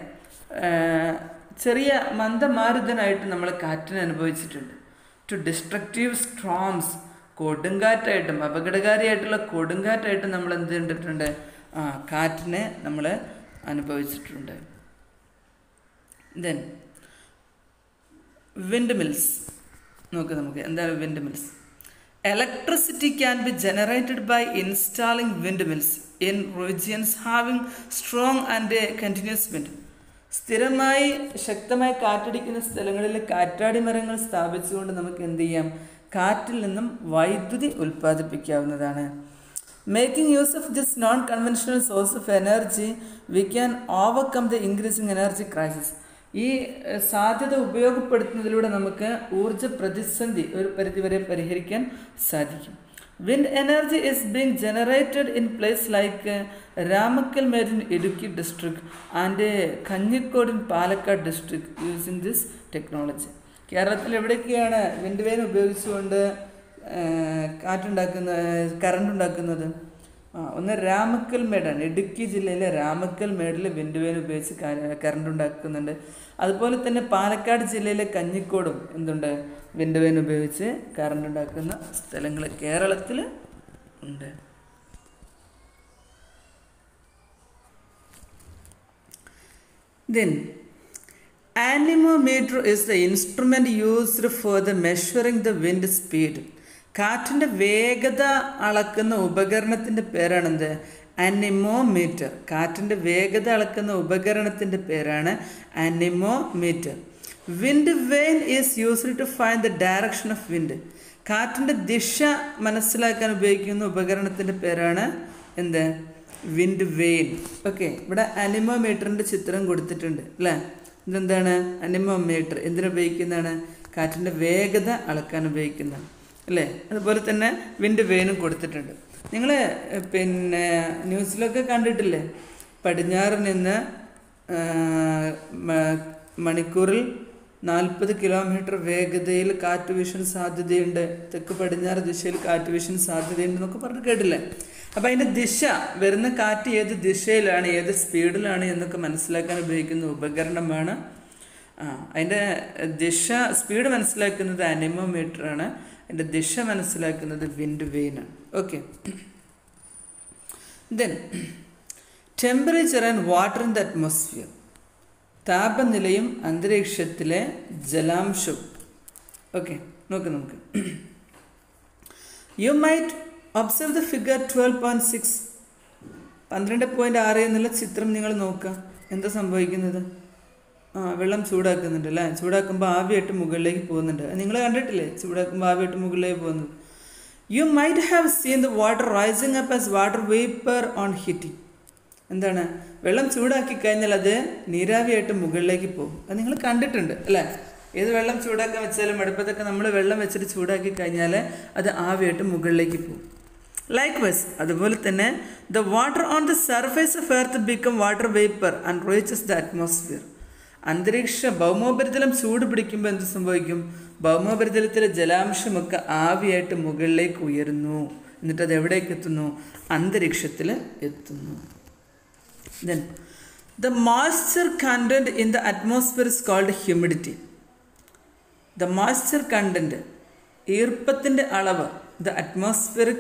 Speaker 1: ചെറിയ മന്ദമാരുതനായിട്ട് നമ്മൾ കാറ്റിനെ അനുഭവിച്ചിട്ടുണ്ട്. ടു ഡിസ്ട്രക്റ്റീവ് സ്ട്രോംസ്, കൊടുങ്കാറ്റായിട്ടും അപകടകാരിയായിട്ടുള്ള കൊടുങ്കാറ്റായിട്ടും നമ്മൾ എന്ത് കണ്ടിട്ടുണ്ട്? കാറ്റിനെ നമ്മൾ അനുഭവിച്ചിട്ടുണ്ട്. ദെൻ വിൻഡ് മിൽസ് നോക്ക്. നമുക്ക് എന്താണ് windmills? Electricity can be generated by installing windmills in regions having strong and continuous wind. സ്ഥിരമായി ശക്തമായി കാറ്റടിക്കുന്ന സ്ഥലങ്ങളിൽ കാറ്റാടി മരങ്ങൾ സ്ഥാപിച്ചുകൊണ്ട് നമുക്ക് എന്ത് ചെയ്യാം? കാറ്റിൽ നിന്നും വൈദ്യുതി ഉൽപ്പാദിപ്പിക്കാവുന്നതാണ്. Making use of this non conventional source of energy we can overcome the increasing energy crisis. ഈ സാധ്യത ഉപയോഗപ്പെടുത്തുന്നതിലൂടെ നമുക്ക് ഊർജ പ്രതിസന്ധി ഒരു പരിധിവരെ പരിഹരിക്കാൻ സാധിക്കും. Wind energy is being generated in place like Ramakkalmedu in Idukki district and Kanjikode in Palakkad district using this technology. കേരളത്തിൽ എവിടെയൊക്കെയാണ് വിൻഡ് വെയിൻ ഉപയോഗിച്ചുകൊണ്ട് കറണ്ട് ഉണ്ടാക്കുന്നത്? ഒന്ന് രാമക്കൽ മേടാണ്. ഇടുക്കി ജില്ലയിലെ രാമക്കൽ മേടിൽ വിൻഡ് വെയിൻ ഉപയോഗിച്ച് കറണ്ട് ഉണ്ടാക്കുന്നുണ്ട്. അതുപോലെ തന്നെ പാലക്കാട് ജില്ലയിലെ കഞ്ഞിക്കോടും എന്തുണ്ട്, വിൻഡ് വെയിൻ ഉപയോഗിച്ച് കറണ്ട് ഉണ്ടാക്കുന്ന സ്ഥലങ്ങൾ കേരളത്തിൽ ഉണ്ട്. Then, anemometer is the instrument used for the measuring the wind speed. കാറ്റിൻ്റെ വേഗത അളക്കുന്ന ഉപകരണത്തിൻ്റെ പേരാണെന്ത്? അനിമോമീറ്റർ. കാറ്റിൻ്റെ വേഗത അളക്കുന്ന ഉപകരണത്തിൻ്റെ പേരാണ് anemometer. Wind vane is used to find the direction of wind. കാറ്റിൻ്റെ ദിശ മനസ്സിലാക്കാൻ ഉപയോഗിക്കുന്ന ഉപകരണത്തിൻ്റെ പേരാണ് എന്ത്? Wind vein. ഓക്കെ, ഇവിടെ അനിമോമീറ്ററിൻ്റെ ചിത്രം കൊടുത്തിട്ടുണ്ട് അല്ലേ? ഇതെന്താണ്? അനിമോമീറ്റർ എന്തിനുപയോഗിക്കുന്നതാണ്? കാറ്റിൻ്റെ വേഗത അളക്കാൻ ഉപയോഗിക്കുന്നതാണ് അല്ലേ? അതുപോലെ തന്നെ വിൻഡ് വെയിനും കൊടുത്തിട്ടുണ്ട്. നിങ്ങൾ പിന്നെ ന്യൂസിലൊക്കെ കണ്ടിട്ടില്ലേ, പടിഞ്ഞാറ് നിന്ന് മണിക്കൂറിൽ 40 കിലോമീറ്റർ വേഗതയിൽ കാറ്റ് വീശാൻ സാധ്യതയുണ്ട്, തെക്ക് പടിഞ്ഞാറ് ദിശയിൽ കാറ്റ് വീശാൻ സാധ്യതയുണ്ട് എന്നൊക്കെ പറഞ്ഞ് കേട്ടില്ലേ? അപ്പോൾ അതിൻ്റെ ദിശ, വരുന്ന കാറ്റ് ഏത് ദിശയിലാണ്, ഏത് സ്പീഡിലാണ് എന്നൊക്കെ മനസ്സിലാക്കാൻ ഉപയോഗിക്കുന്ന ഉപകരണമാണ്. അതിൻ്റെ ദിശ, സ്പീഡ് മനസ്സിലാക്കുന്നത് അനിമോമീറ്ററാണ്, അതിൻ്റെ ദിശ മനസ്സിലാക്കുന്നത് വിൻഡ് വെയിനാണ്. Okay, then temperature and water in the atmosphere. താപനിലയും അന്തരീക്ഷത്തിലെ ജലാംശവും. ഓക്കെ, നമുക്ക് you might observe the figure 12.6. 12.6 എന്നുള്ള ചിത്രം നിങ്ങൾ നോക്കുക. എന്താ സംഭവിക്കുന്നത്? വെള്ളം ചൂടാക്കുന്നുണ്ട് അല്ലേ? ചൂടാക്കുമ്പോൾ ആവിയായിട്ട് മുകളിലേക്ക് പോകുന്നുണ്ട്. നിങ്ങൾ കണ്ടിട്ടില്ലേ ചൂടാക്കുമ്പോൾ ആവിയായിട്ട് മുകളിലേക്ക് പോകുന്നത്? You might have seen the water rising up as water vapour on heating. എന്താണ്? വെള്ളം ചൂടാക്കി കഴിഞ്ഞാൽ അത് നീരാവിയായിട്ട് മുകളിലേക്ക് പോകും. അത് നിങ്ങൾ കണ്ടിട്ടുണ്ട് അല്ലേ? ഏത് വെള്ളം ചൂടാക്കാൻ വെച്ചാലും അടുപ്പത്തൊക്കെ നമ്മൾ വെള്ളം വെച്ചിട്ട് ചൂടാക്കി കഴിഞ്ഞാൽ അത് ആവിയായിട്ട് മുകളിലേക്ക് പോകും. ലൈക്വൈസ്, അതുപോലെ തന്നെ the water on the surface of earth become water vapour and reaches the atmosphere. ഭൗമോപരിതലം ചൂട് പിടിക്കുമ്പോൾ എന്ത് സംഭവിക്കും? ഭൗമോപരിതലത്തിലെ ജലാംശമൊക്കെ ആവിയായിട്ട് മുകളിലേക്ക് ഉയരുന്നു. എന്നിട്ട് അത് എവിടേക്ക് എത്തുന്നു? അന്തരീക്ഷത്തിൽ എത്തുന്നു. Then, the moisture content in the atmosphere is called humidity. The moisture content, ഈർപ്പത്തിൻ്റെ അളവ്, the atmosphere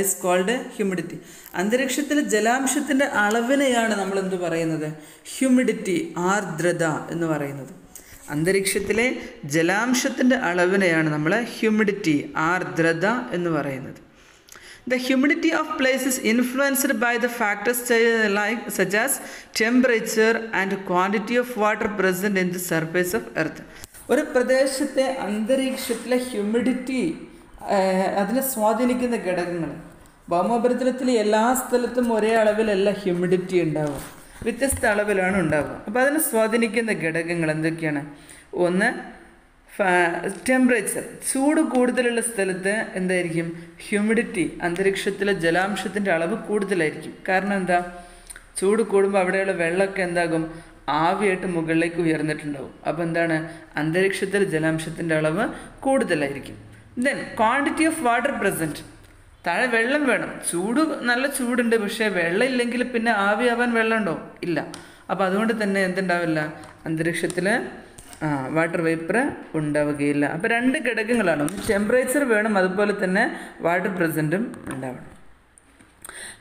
Speaker 1: is called humidity. അന്തരീക്ഷത്തിലെ ജലാംശത്തിൻ്റെ അളവിനെയാണ് നമ്മൾ എന്ത് പറയുന്നത്? ഹ്യൂമിഡിറ്റി, ആർദ്രത എന്ന് പറയുന്നത്. അന്തരീക്ഷത്തിലെ ജലാംശത്തിൻ്റെ അളവിനെയാണ് നമ്മൾ ഹ്യൂമിഡിറ്റി, ആർദ്രത എന്ന് പറയുന്നത്. The humidity of place is influenced by the factors such as temperature and quantity of water present in the surface of earth. ഒരു പ്രദേശത്തെ അന്തരീക്ഷത്തിലെ ഹ്യൂമിഡിറ്റി അതിനെ സ്വാധീനിക്കുന്ന ഘടകങ്ങൾ. ഭൗമോപരിതലത്തിൽ എല്ലാ സ്ഥലത്തും ഒരേ അളവിലല്ല ഹ്യൂമിഡിറ്റി ഉണ്ടാവുക, വ്യത്യസ്ത അളവിലാണ് ഉണ്ടാവുക. അപ്പോൾ അതിനെ സ്വാധീനിക്കുന്ന ഘടകങ്ങൾ എന്തൊക്കെയാണ്? ഒന്ന്, ടെമ്പറേച്ചർ. ചൂട് കൂടുതലുള്ള സ്ഥലത്ത് എന്തായിരിക്കും? ഹ്യൂമിഡിറ്റി, അന്തരീക്ഷത്തിലെ ജലാംശത്തിൻ്റെ അളവ് കൂടുതലായിരിക്കും. കാരണം എന്താ? ചൂട് കൂടുമ്പോൾ അവിടെയുള്ള വെള്ളമൊക്കെ എന്താകും? ആവിയായിട്ട് മുകളിലേക്ക് ഉയർന്നിട്ടുണ്ടാവും. അപ്പോൾ എന്താണ്? അന്തരീക്ഷത്തിലെ ജലാംശത്തിൻ്റെ അളവ് കൂടുതലായിരിക്കും. Then quantity of water present. താഴെ വെള്ളം വേണം, ചൂട് നല്ല ചൂടുണ്ട്, പക്ഷേ വെള്ളം ഇല്ലെങ്കിൽ പിന്നെ ആവിയാവാൻ വെള്ളമുണ്ടോ? ഇല്ല. അപ്പോൾ അതുകൊണ്ട് തന്നെ എന്തുണ്ടാവില്ല? അന്തരീക്ഷത്തിൽ വാട്ടർ വേപ്പർ ഉണ്ടാവുകയില്ല. അപ്പോൾ രണ്ട് ഘടകങ്ങളാണ്, ഒന്ന് ടെമ്പറേച്ചർ വേണം, അതുപോലെ തന്നെ വാട്ടർ പ്രസൻറ്റും ഉണ്ടാവണം.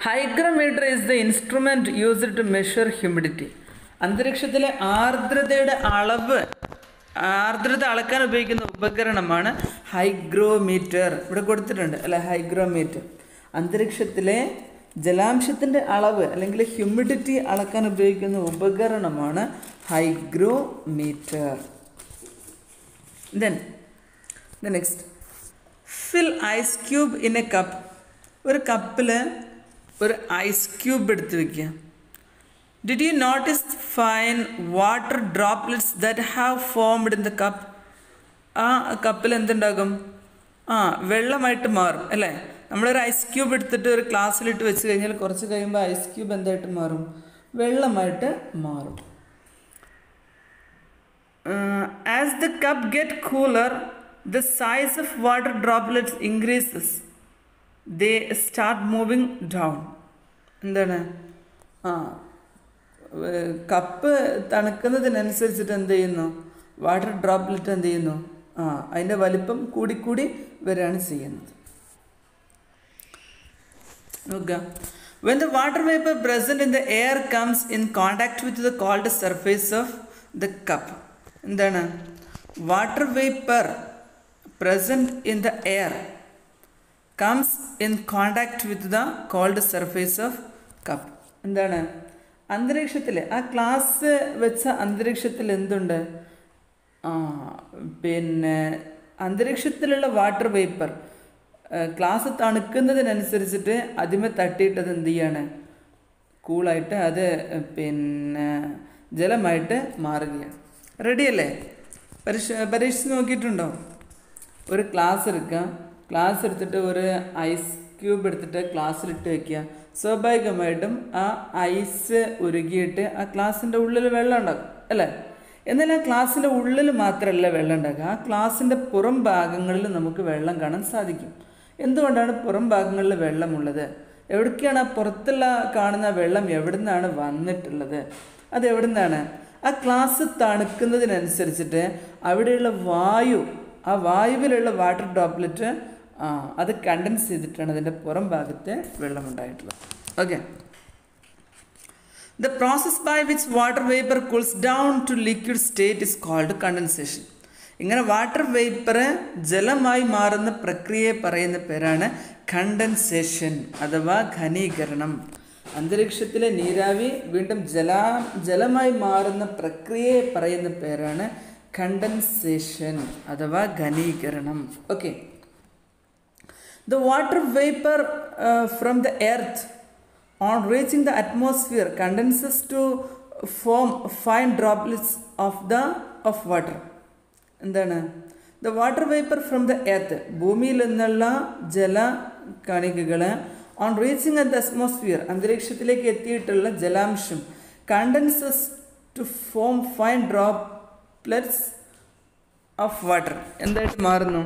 Speaker 1: Hygrometer is the instrument used to measure humidity. അന്തരീക്ഷത്തിലെ ആർദ്രതയുടെ അളവ്, ആർദ്രത അളക്കാൻ ഉപയോഗിക്കുന്ന ഉപകരണമാണ് ഹൈഗ്രോമീറ്റർ. ഇവിടെ കൊടുത്തിട്ടുണ്ട് അല്ലെ, ഹൈഗ്രോമീറ്റർ. അന്തരീക്ഷത്തിലെ ജലാംശത്തിൻ്റെ അളവ് അല്ലെങ്കിൽ ഹ്യൂമിഡിറ്റി അളക്കാൻ ഉപയോഗിക്കുന്ന ഉപകരണമാണ് hygrometer. Then next, fill ice cube in a cup. ഒരു കപ്പിൽ ഒരു ഐസ് ക്യൂബ് എടുത്ത് വയ്ക്കുക. Did you notice fine water droplets that have formed in the cup? ആ കപ്പിൽ എന്തുണ്ടാകും? വെള്ളമായിട്ട് മാറും അല്ലേ? നമ്മളൊരു ഐസ് ക്യൂബ് എടുത്തിട്ട് ഒരു ഗ്ലാസ്സിലിട്ട് വെച്ച് കഴിഞ്ഞാൽ കുറച്ച് കഴിയുമ്പോൾ ഐസ് ക്യൂബ് എന്തായിട്ട് മാറും? വെള്ളമായിട്ട് മാറും. As the cup get cooler the size of water droplets increases, they start moving down. എന്താണ് കപ്പ് തണുക്കുന്നതിനനുസരിച്ചിട്ട് എന്ത് ചെയ്യുന്നു, വാട്ടർ ഡ്രോപ്ലെറ്റ് എന്ത് ചെയ്യുന്നു, അതിൻ്റെ വലിപ്പം കൂടിക്കൂടി വരികയാണ് ചെയ്യുന്നത്. നോക്കുക, when the water vapor present in the air comes in contact with the cold surface of the cup. എന്താണ്, water vapour present in the air comes in contact with the cold surface of cup. എന്താണ്, അന്തരീക്ഷത്തിൽ ആ glass വെച്ച അന്തരീക്ഷത്തിൽ എന്തുണ്ട്, പിന്നെ അന്തരീക്ഷത്തിലുള്ള water vapour glass തണുക്കുന്നതിനനുസരിച്ചിട്ട് അതിമേ തട്ടിയിട്ടത് എന്ത് ചെയ്യാണ്, കൂളായിട്ട് അത് പിന്നെ ജലമായിട്ട് മാറുകയാണ്. റെഡിയല്ലേ? പരീക്ഷിച്ച് നോക്കിയിട്ടുണ്ടോ? ഒരു ഗ്ലാസ് എടുക്കുക, ഗ്ലാസ് എടുത്തിട്ട് ഒരു ഐസ് ക്യൂബ് എടുത്തിട്ട് ഗ്ലാസ്സിലിട്ട് വയ്ക്കുക. സ്വാഭാവികമായിട്ടും ആ ഐസ് ഉരുകിയിട്ട് ആ ഗ്ലാസിൻ്റെ ഉള്ളിൽ വെള്ളം ഉണ്ടാകും അല്ലേ? എന്നാൽ ആ ഗ്ലാസിൻ്റെ ഉള്ളിൽ മാത്രമല്ല വെള്ളം ഉണ്ടാക്കുക, ആ ഗ്ലാസിൻ്റെ പുറം ഭാഗങ്ങളിൽ നമുക്ക് വെള്ളം കാണാൻ സാധിക്കും. എന്തുകൊണ്ടാണ് പുറം ഭാഗങ്ങളിൽ വെള്ളമുള്ളത്? എവിടേക്കാണ് ആ പുറത്തുള്ള കാണുന്ന വെള്ളം എവിടെ നിന്നാണ് വന്നിട്ടുള്ളത്? അത് എവിടെ നിന്നാണ്? ആ ഗ്ലാസ് തണുക്കുന്നതിനനുസരിച്ചിട്ട് അവിടെയുള്ള വായു, ആ വായുവിലുള്ള വാട്ടർ ഡ്രോപ്ലെറ്റ് അത് കണ്ടൻസ് ചെയ്തിട്ടാണ് അതിൻ്റെ പുറം ഭാഗത്തെ വെള്ളമുണ്ടായിട്ടുള്ളത്. Okay, the process by which water vapor cools down to liquid state is called condensation. ഇങ്ങനെ വാട്ടർ വേപ്പർ ജലമായി മാറുന്ന പ്രക്രിയയെ പറയുന്ന പേരാണ് കണ്ടൻസേഷൻ അഥവാ ഘനീകരണം. അന്തരീക്ഷത്തിലെ നീരാവി വീണ്ടും ജലമായി മാറുന്ന പ്രക്രിയയെ പറയുന്ന പേരാണ് കണ്ടൻസേഷൻ അഥവാ ഘനീകരണം. Okay, the water vapor from the earth on reaching the atmosphere condenses to form fine droplets of water. എന്താണ്, the water vapor from the earth, ഭൂമിയിൽ നിന്നുള്ള ജല കണികകൾ on reaching at the atmosphere, അന്തരീക്ഷത്തിലേക്ക് എത്തിയിട്ടുള്ള ജലാംശം condenses to form fine droplets of water. എന്തായിട്ട് മാറുന്നു?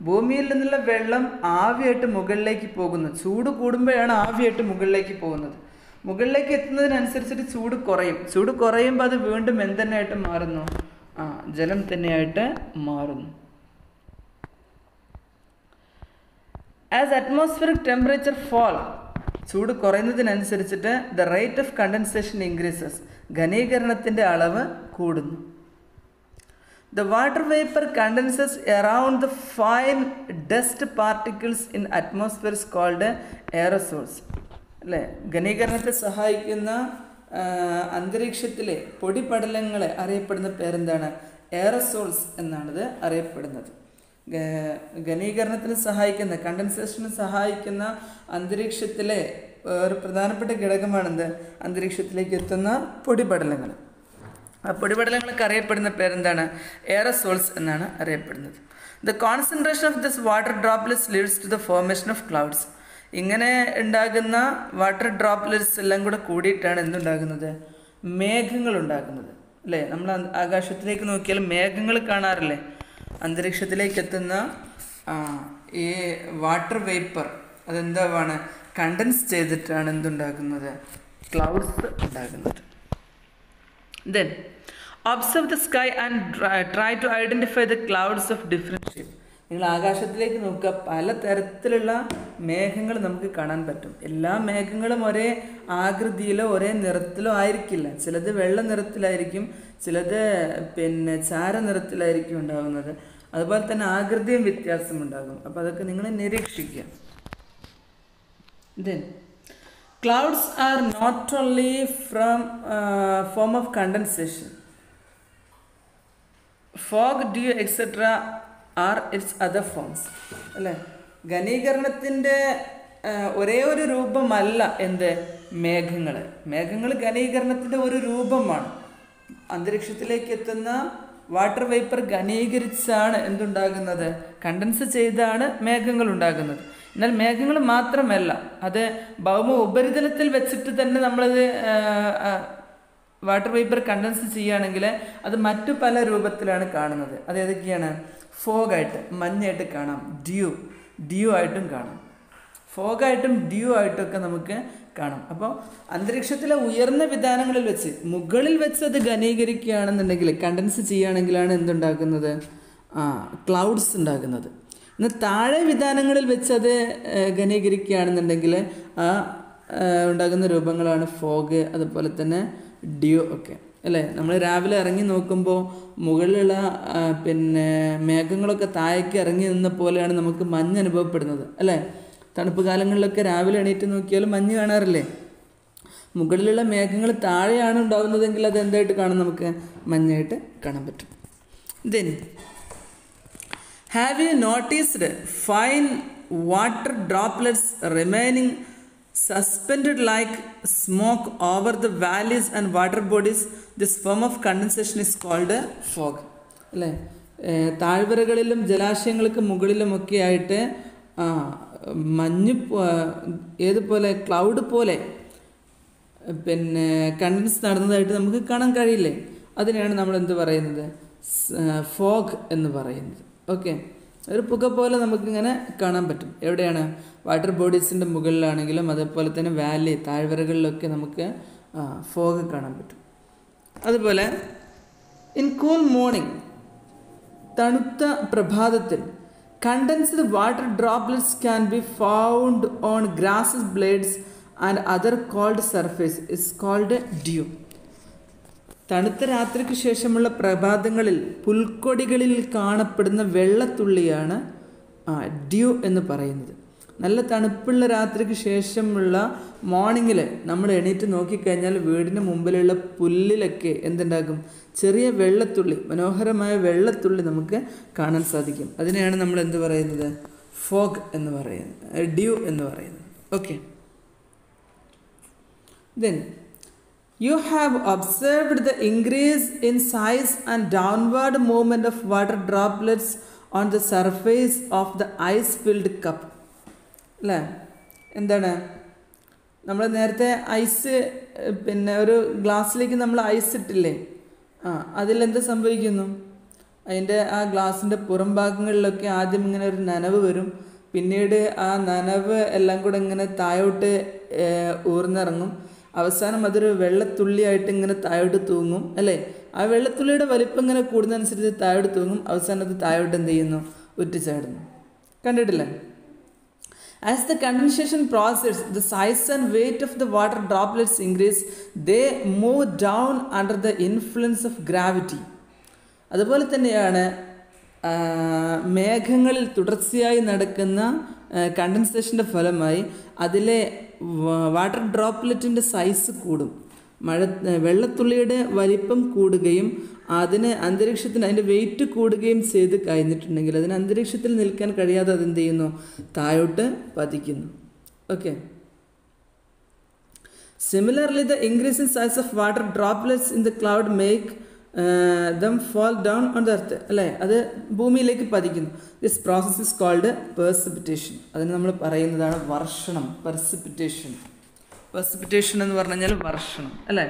Speaker 1: ഭൂമിയിൽ നിന്നുള്ള വെള്ളം ആവിയായിട്ട് മുകളിലേക്ക് പോകുന്നു. ചൂട് കൂടുമ്പോഴാണ് ആവിയായിട്ട് മുകളിലേക്ക് പോകുന്നത്. മുകളിലേക്ക് എത്തുന്നതിനനുസരിച്ചിട്ട് ചൂട് കുറയും. ചൂട് കുറയുമ്പോൾ അത് വീണ്ടും എന്തെന്നായിട്ട് മാറുന്നു? ജലം തന്നെയായിട്ട് മാറുന്നു. ആസ് അറ്റ്മോസ്ഫിയറിക് ടെമ്പറേച്ചർ ഫോൾ, ചൂട് കുറയുന്നതിനനുസരിച്ചിട്ട് the rate of condensation increases, ഘനീകരണത്തിൻ്റെ അളവ് കൂടുന്നു. The water vapor condenses around the fine dust particles in atmosphere is called aerosols. അല്ലേ? ഘനീകരണത്തെ സഹായിക്കുന്ന അന്തരീക്ഷത്തിലെ പൊടിപടലങ്ങളെ അറിയപ്പെടുന്ന പേരെന്താണ്? എയറസോൾസ് എന്നാണിത് അറിയപ്പെടുന്നത്. ഘനീകരണത്തിന് സഹായിക്കുന്ന, കണ്ടൻസേഷന് സഹായിക്കുന്ന അന്തരീക്ഷത്തിലെ ഒരു പ്രധാനപ്പെട്ട ഘടകമാണെന്ത്? അന്തരീക്ഷത്തിലേക്ക് എത്തുന്ന പൊടിപടലങ്ങൾ. ആ പൊടിപടലങ്ങളൊക്കെ അറിയപ്പെടുന്ന പേരെന്താണ്? എയറസോൾസ് എന്നാണ് അറിയപ്പെടുന്നത്. The concentration of this water droplets leads to the formation of clouds. ഇങ്ങനെ ഉണ്ടാകുന്ന വാട്ടർ ഡ്രോപ്ലെറ്റ്സ് എല്ലാം കൂടെ കൂടിയിട്ടാണ് എന്തുണ്ടാകുന്നത്? മേഘങ്ങൾ ഉണ്ടാകുന്നത് അല്ലേ? നമ്മൾ ആകാശത്തിലേക്ക് നോക്കിയാൽ മേഘങ്ങൾ കാണാറില്ലേ? അന്തരീക്ഷത്തിലേക്ക് എത്തുന്ന ഈ വാട്ടർ വേപ്പർ അതെന്താണ്? കണ്ടൻസ് ചെയ്തിട്ടാണ് എന്തുണ്ടാകുന്നത്? ക്ലൗഡ്സ് ഉണ്ടാകുന്നത്. Then observe the sky and try to identify the clouds of different shape. നിങ്ങൾ ആകാശത്തിലേക്ക് നോക്കുക, പലതരത്തിലുള്ള മേഘങ്ങൾ നമുക്ക് കാണാൻ പറ്റും. എല്ലാ മേഘങ്ങളും ഒരേ ആകൃതിയിലോ ഒരേ നിറത്തിലോ ആയിരിക്കില്ല. ചിലത് വെള്ള നിറത്തിലായിരിക്കും, ചിലത് പിന്നെ ചാര നിറത്തിലായിരിക്കും ഉണ്ടാകുന്നത്. അതുപോലെ തന്നെ ആകൃതിയും വ്യത്യാസമുണ്ടാകും. അപ്പോൾ അതൊക്കെ നിങ്ങൾ നിരീക്ഷിക്കുക. Then clouds are not only from form of condensation. Fog, dew, etc. are its other forms. അല്ലേ? ഘനീകരണത്തിൻ്റെ ഒരേ ഒരു രൂപമല്ല എന്ത്? മേഘങ്ങൾ. മേഘങ്ങൾ ഘനീകരണത്തിൻ്റെ ഒരു രൂപമാണ്. അന്തരീക്ഷത്തിലേക്ക് എത്തുന്ന വാട്ടർ വേപ്പർ ഘനീകരിച്ചാണ് എന്തുണ്ടാകുന്നത്? കണ്ടൻസ് ചെയ്താണ് മേഘങ്ങൾ ഉണ്ടാകുന്നത്. എന്നാൽ മേഘങ്ങൾ മാത്രമല്ല, അത് ഭൗമ ഉപരിതലത്തിൽ വെച്ചിട്ട് തന്നെ നമ്മളത് വാട്ടർ വേപ്പർ കണ്ടൻസ് ചെയ്യുകയാണെങ്കിൽ അത് മറ്റു പല രൂപത്തിലാണ് കാണുന്നത്. അത് ഏതൊക്കെയാണ്? ഫോഗായിട്ട്, മഞ്ഞായിട്ട് കാണാം, ഡ്യൂ ആയിട്ടും കാണാം. ഫോഗായിട്ടും ഡ്യൂ ആയിട്ടൊക്കെ നമുക്ക് കാണാം. അപ്പോൾ അന്തരീക്ഷത്തിലെ ഉയർന്ന വിതാനങ്ങളിൽ വെച്ച് മുകളിൽ വെച്ച് അത് ഘനീകരിക്കുകയാണെന്നുണ്ടെങ്കിൽ, കണ്ടൻസ് ചെയ്യുകയാണെങ്കിലാണ് എന്തുണ്ടാക്കുന്നത്? ക്ലൗഡ്സ് ഉണ്ടാകുന്നത്. ഇന്ന് താഴെ വിതാനങ്ങളിൽ വെച്ച് അത് ഘനീകരിക്കുകയാണെന്നുണ്ടെങ്കിൽ ഉണ്ടാകുന്ന രൂപങ്ങളാണ് ഫോഗ്, അതുപോലെ തന്നെ ഡ്യൂ ഒക്കെ, അല്ലേ? നമ്മൾ രാവിലെ ഇറങ്ങി നോക്കുമ്പോൾ മുകളിലുള്ള മേഘങ്ങളൊക്കെ താഴേക്ക് ഇറങ്ങി നിന്ന പോലെയാണ് നമുക്ക് മഞ്ഞ് അനുഭവപ്പെടുന്നത്, അല്ലേ? തണുപ്പ് കാലങ്ങളിലൊക്കെ രാവിലെ എണീറ്റ് നോക്കിയാലും മഞ്ഞ് കാണാറില്ലേ? മുകളിലുള്ള മേഘങ്ങൾ താഴെയാണ് ഉണ്ടാകുന്നതെങ്കിൽ അത് എന്തായിട്ട് കാണും? നമുക്ക് മഞ്ഞായിട്ട് കാണാൻ പറ്റും. Then have you noticed fine water droplets remaining suspended like smoke over the valleys and water bodies? This form of condensation is called fog. അല്ലേ? താഴ്വരകളിലും ജലാശയങ്ങൾക്ക് മുകളിലുമൊക്കെ ആയിട്ട് മഞ്ഞ് ഏതുപോലെ ക്ലൗഡ് പോലെ കണ്ടൻസ് നടന്നതായിട്ട് നമുക്ക് കാണാൻ കഴിയില്ലേ? അതിനെയാണ് നമ്മൾ എന്ത് പറയുന്നത്? ഫോഗ് എന്ന് പറയുന്നത്. ഓക്കെ, ഒരു പുക പോലെ നമുക്കിങ്ങനെ കാണാൻ പറ്റും. എവിടെയാണ്? വാട്ടർ ബോഡീസിൻ്റെ മുകളിലാണെങ്കിലും അതേപോലെ തന്നെ വാലി, താഴ്വരകളിലൊക്കെ നമുക്ക് ഫോഗ് കാണാൻ പറ്റും. അതുപോലെ ഇൻ കൂൾ മോർണിംഗ്, തണുത്ത പ്രഭാതത്തിൽ condensed water droplets can be found on grasses blades and other cold surface is called dew. തണുത്ത രാത്രിക്ക് ശേഷമുള്ള പ്രഭാതങ്ങളിൽ പുൽക്കൊടികളിൽ കാണപ്പെടുന്ന വെള്ളത്തുള്ളിയാണ് ഡ്യൂ എന്ന് പറയുന്നത്. നല്ല തണുപ്പുള്ള രാത്രിക്ക് ശേഷമുള്ള മോർണിംഗിൽ നമ്മൾ എണീറ്റ് നോക്കിക്കഴിഞ്ഞാൽ വീടിന് മുമ്പിലുള്ള പുല്ലിലൊക്കെ എന്തുണ്ടാകും? ചെറിയ വെള്ളത്തുള്ളി, മനോഹരമായ വെള്ളത്തുള്ളി നമുക്ക് കാണാൻ സാധിക്കും. അതിനെയാണ് നമ്മൾ എന്ത് പറയുന്നത്? ഫോഗ് എന്ന് പറയുന്നത്, ഡ്യൂ എന്ന് പറയുന്നത്. Okay, then you have observed the increase in size and downward movement of water droplets on the surface of the ice-filled cup. അല്ലേ? എന്താണ്? നമ്മൾ നേരത്തെ ഐസ് ഒരു ഗ്ലാസ്സിലേക്ക് നമ്മൾ ഐസ് ഇട്ടില്ലേ? അതിലെന്ത് സംഭവിക്കുന്നു? അതിൻ്റെ ആ ഗ്ലാസിൻ്റെ പുറം ഭാഗങ്ങളിലൊക്കെ ആദ്യം ഇങ്ങനെ ഒരു നനവ് വരും. പിന്നീട് ആ നനവ് എല്ലാം കൂടെ ഇങ്ങനെ താഴോട്ട് ഊർന്നിറങ്ങും. അവസാനം അതൊരു വെള്ളത്തുള്ളിയായിട്ട് ഇങ്ങനെ താഴോട്ട് തൂങ്ങും, അല്ലേ? ആ വെള്ളത്തുള്ളിയുടെ വലിപ്പം ഇങ്ങനെ കൂടുന്നതനുസരിച്ച് താഴോട്ട് തൂങ്ങും. അവസാനം അത് താഴോട്ട് എന്ത് ചെയ്യുന്നു? ഉറ്റിച്ചാടുന്നു. കണ്ടിട്ടില്ലേ? As the condensation process, the size and weight of the water droplets increase. They move down under the influence of gravity. അതുപോലെ തന്നെയാണ് മേഘങ്ങളിൽ തുടർച്ചയായി നടക്കുന്ന കണ്ടൻസേഷൻ്റെ ഫലമായി അതിലെ വാട്ടർ ഡ്രോപ്ലെറ്റിൻ്റെ സൈസ് കൂടും. വെള്ളത്തുള്ളിയുടെ വലിപ്പം കൂടുകയും അന്തരീക്ഷത്തിന് അതിൻ്റെ വെയിറ്റ് കൂടുകയും ചെയ്ത് കഴിഞ്ഞിട്ടുണ്ടെങ്കിൽ അതിന് അന്തരീക്ഷത്തിൽ നിൽക്കാൻ കഴിയാതെ അതെന്ത് ചെയ്യുന്നു? താഴോട്ട് പതിക്കുന്നു. Okay, similarly the increase in size of water droplets in the cloud make them fall down on the earth, അല്ലേ? അത് ഭൂമിയിലേക്ക് പതിക്കുന്നു. This process is called precipitation. അതിന് നമ്മൾ പറയുന്നതാണ് വർഷണം, പെർസിപ്പിറ്റേഷൻ. പെർസിപ്പിറ്റേഷൻ എന്ന് പറഞ്ഞു കഴിഞ്ഞാൽ വർഷണം, അല്ലേ?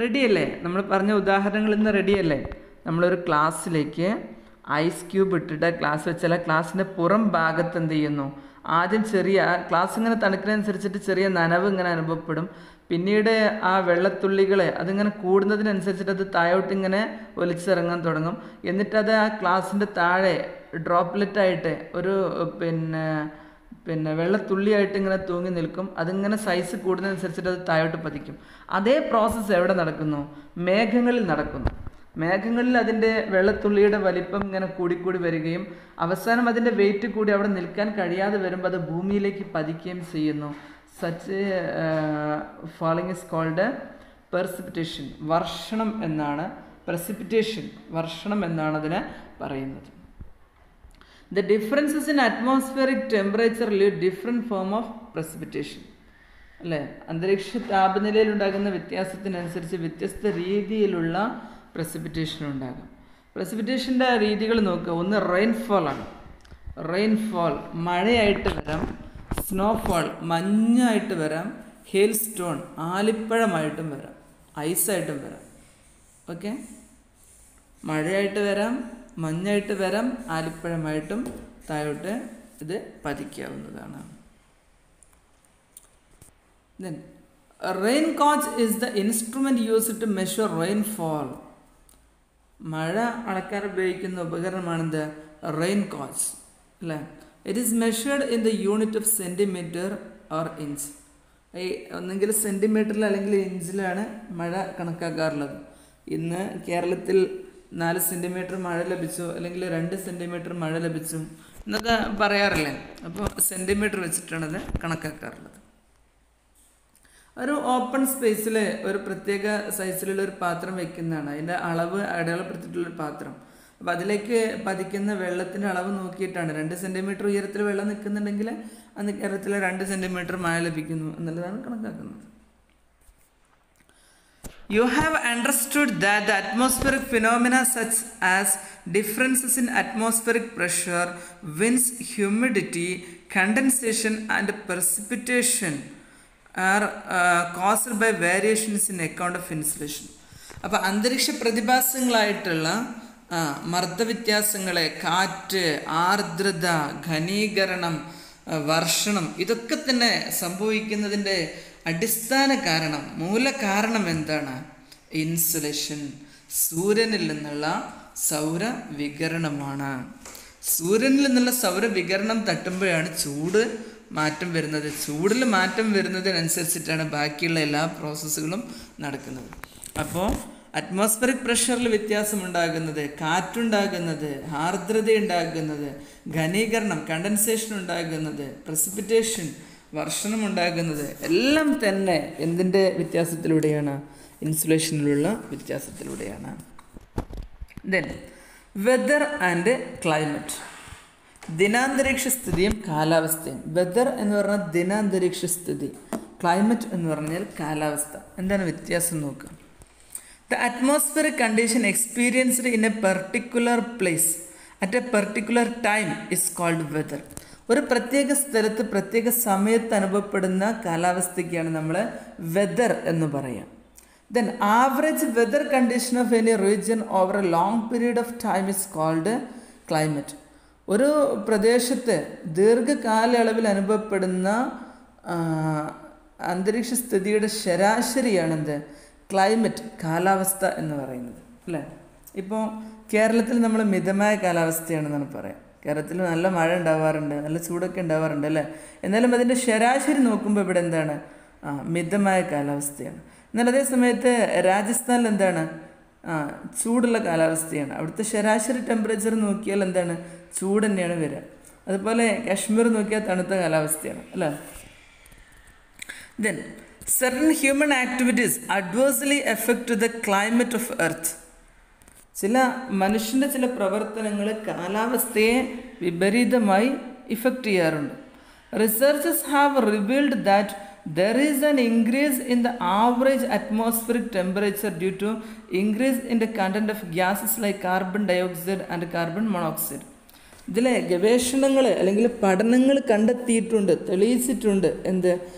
Speaker 1: റെഡിയല്ലേ? നമ്മൾ പറഞ്ഞ ഉദാഹരണങ്ങൾ ഇന്ന് റെഡിയല്ലേ? നമ്മളൊരു ക്ലാസ്സിലേക്ക് ഐസ് ക്യൂബ് ഇട്ടിട്ട് ക്ലാസ് വെച്ചാൽ ക്ലാസ്സിൻ്റെ പുറം ഭാഗത്ത് എന്ത് ചെയ്യുന്നു? ആദ്യം ചെറിയ ക്ലാസ് ഇങ്ങനെ തണുക്കുന്നതനുസരിച്ചിട്ട് ചെറിയ നനവ് ഇങ്ങനെ അനുഭവപ്പെടും. പിന്നീട് ആ വെള്ളത്തുള്ളികളെ അതിങ്ങനെ കൂടുന്നതിനനുസരിച്ചിട്ട് അത് താഴോട്ട് ഇങ്ങനെ ഒലിച്ചിറങ്ങാൻ തുടങ്ങും. എന്നിട്ടത് ആ ക്ലാസ്സിൻ്റെ താഴെ ഡ്രോപ്ലെറ്റായിട്ട് ഒരു വെള്ളത്തുള്ളിയായിട്ട് ഇങ്ങനെ തൂങ്ങി നിൽക്കും. അതിങ്ങനെ സൈസ് കൂടുന്നതനുസരിച്ചിട്ട് അത് താഴോട്ട് പതിക്കും. അതേ പ്രോസസ്സ് എവിടെ നടക്കുന്നു? മേഘങ്ങളിൽ നടക്കുന്നു. മേഘങ്ങളിൽ അതിൻ്റെ വെള്ളത്തുള്ളിയുടെ വലിപ്പം ഇങ്ങനെ കൂടിക്കൂടി വരികയും അവസാനം അതിൻ്റെ വെയിറ്റ് കൂടി അവിടെ നിൽക്കാൻ കഴിയാതെ വരുമ്പോൾ അത് ഭൂമിയിലേക്ക് പതിക്കുകയും ചെയ്യുന്നു. Such falling is called precipitation. വർഷണം എന്നാണ് precipitation, വർഷണം എന്നാണ് അതിനെ പറയുന്നത്. The differences in atmospheric temperature lead different form of precipitation. അല്ലേ? അന്തരീക്ഷ താപനിലയിൽ ഉണ്ടാകുന്ന വ്യത്യാസത്തിനനുസരിച്ച് വ്യത്യസ്ത രീതിയിലുള്ള പ്രസിപ്പിറ്റേഷൻ ഉണ്ടാകും. പ്രസിപ്പിറ്റേഷൻ്റെ രീതികൾ നോക്കുക. ഒന്ന് റെയിൻഫോൾ ആണ്. റെയിൻഫോൾ മഴയായിട്ട് വരാം, സ്നോഫോൾ മഞ്ഞായിട്ട് വരാം, ഹെയിൽ സ്റ്റോൺ ആലിപ്പഴമായിട്ടും വരാം. ഐസായിട്ടും വരാം. ഓക്കെ, മഴയായിട്ട് വരാം, മഞ്ഞായിട്ട് വരാം, ആലിപ്പഴമായിട്ടും താഴോട്ട് ഇത് പതിക്കാവുന്നതാണ്. Then a rain gauge is the instrument used to measure rainfall. മഴ അളക്കാൻ ഉപയോഗിക്കുന്ന ഉപകരണമാണെന്ത്? റെയിൻ ഗോജ് അല്ലേ. It is measured in the unit of centimetre or inch. ഈ ഒന്നെങ്കിൽ സെൻറ്റിമീറ്ററിൽ അല്ലെങ്കിൽ ഇഞ്ചിലാണ് മഴ കണക്കാക്കാറുള്ളത്. ഇന്ന് കേരളത്തിൽ 4 സെൻറ്റിമീറ്റർ മഴ ലഭിച്ചു, അല്ലെങ്കിൽ 2 സെൻറ്റിമീറ്റർ മഴ ലഭിച്ചു എന്നൊക്കെ പറയാറില്ലേ. അപ്പോൾ സെൻറ്റിമീറ്റർ വെച്ചിട്ടാണത് കണക്കാക്കാറുള്ളത്. ഒരു ഓപ്പൺ സ്പേസിൽ ഒരു പ്രത്യേക സൈസിലുള്ള ഒരു പാത്രം വെക്കുന്നതാണ്. അതിൻ്റെ അളവ് അടയാളപ്പെടുത്തിയിട്ടുള്ളൊരു പാത്രം. അപ്പോൾ അതിലേക്ക് പതിക്കുന്ന വെള്ളത്തിൻ്റെ അളവ് നോക്കിയിട്ടാണ്. 2 സെൻറ്റിമീറ്റർ ഉയരത്തിൽ വെള്ളം നിൽക്കുന്നുണ്ടെങ്കിൽ അന്ന് കേരളത്തിൽ 2 സെൻറ്റിമീറ്റർ മഴ ലഭിക്കുന്നു എന്നുള്ളതാണ് കണക്കാക്കുന്നത്. You have understood that the atmospheric phenomena such as differences in atmospheric pressure, winds, humidity, condensation and precipitation are caused by variations in account of insulation. അപ്പോൾ അന്തരീക്ഷ പ്രതിഭാസങ്ങളായിട്ടുള്ള മർദ്ദവ്യത്യാസങ്ങളെ, കാറ്റ്, ആർദ്രത, ഘനീകരണം, വർഷണം, ഇതൊക്കെ തന്നെ സംഭവിക്കുന്നതിൻ്റെ അടിസ്ഥാന കാരണം, മൂലകാരണം എന്താണ്? ഇൻസുലേഷൻ, സൂര്യനിൽ നിന്നുള്ള സൗരവികിരണമാണ്. സൂര്യനിൽ നിന്നുള്ള സൗരവികിരണം തട്ടുമ്പോഴാണ് ചൂട് മാറ്റം വരുന്നത്. ചൂടിൽ മാറ്റം വരുന്നതിനനുസരിച്ചിട്ടാണ് ബാക്കിയുള്ള എല്ലാ പ്രോസസ്സുകളും നടക്കുന്നത്. അപ്പോൾ അറ്റ്മോസ്ഫറിക് പ്രഷറിൽ വ്യത്യാസം ഉണ്ടാകുന്നത്, കാറ്റുണ്ടാകുന്നത്, ആർദ്രത ഉണ്ടാകുന്നത്, ഘനീകരണം കണ്ടൻസേഷൻ ഉണ്ടാകുന്നത്, പ്രസിപ്പിറ്റേഷൻ വർഷണം ഉണ്ടാകുന്നത് എല്ലാം തന്നെ എന്തിൻ്റെ വ്യത്യാസത്തിലൂടെയാണ്? ഇൻസുലേഷനിലുള്ള വ്യത്യാസത്തിലൂടെയാണ്. ദെൻ വെദർ ആൻഡ് ക്ലൈമറ്റ്, ദിനാന്തരീക്ഷ സ്ഥിതിയും കാലാവസ്ഥയും. വെദർ എന്ന് പറഞ്ഞാൽ ദിനാന്തരീക്ഷ സ്ഥിതി, ക്ലൈമറ്റ് എന്ന് പറഞ്ഞാൽ കാലാവസ്ഥ. എന്താണ് വ്യത്യാസം നോക്കുക. The atmospheric condition experienced in a particular place at a particular time is called weather. ഒരു പ്രത്യേക സ്ഥലത്ത് പ്രത്യേക സമയത്ത് അനുഭവപ്പെടുന്ന കാലാവസ്ഥയ്ക്കാണ് നമ്മൾ വെദർ എന്ന് പറയാം. Then average weather condition of any region over a long period of time is called climate. ഒരു പ്രദേശത്ത് ദീർഘകാലയളവിൽ അനുഭവപ്പെടുന്ന അന്തരീക്ഷ സ്ഥിതിയുടെ ശരാശരിയാണെന്ത്? ക്ലൈമറ്റ്, കാലാവസ്ഥ എന്ന് പറയുന്നത് അല്ലേ. ഇപ്പോൾ കേരളത്തിൽ നമ്മൾ മിതമായ കാലാവസ്ഥയാണെന്നാണ് പറയാം. കേരളത്തിൽ നല്ല മഴ ഉണ്ടാവാറുണ്ട്, നല്ല ചൂടൊക്കെ ഉണ്ടാവാറുണ്ട് അല്ലേ. എന്നാലും അതിൻ്റെ ശരാശരി നോക്കുമ്പോൾ ഇവിടെ എന്താണ്? മിതമായ കാലാവസ്ഥയാണ്. എന്നാൽ അതേ സമയത്ത് രാജസ്ഥാനിൽ എന്താണ്? ചൂടുള്ള കാലാവസ്ഥയാണ്. അവിടുത്തെ ശരാശരി ടെമ്പറേച്ചർ നോക്കിയാൽ എന്താണ്? ചൂട് തന്നെയാണ് വരിക. അതുപോലെ കാശ്മീർ നോക്കിയാൽ തണുത്ത കാലാവസ്ഥയാണ് അല്ലേ. Then certain human activities adversely affect the climate of earth. ചില മനുഷ്യൻ്റെ ചില പ്രവർത്തനങ്ങൾ കാലാവസ്ഥയെ വിപരീതമായി ഇഫക്റ്റ് ചെയ്യാറുണ്ട്. Researchers have revealed that there is an increase in the average atmospheric temperature due to increase in the content of gases like carbon dioxide and carbon monoxide. ഇതിലെ ഗവേഷണങ്ങൾ അല്ലെങ്കിൽ പഠനങ്ങൾ കണ്ടെത്തിയിട്ടുണ്ട്, തെളിയിച്ചിട്ടുണ്ട്. എന്ത്?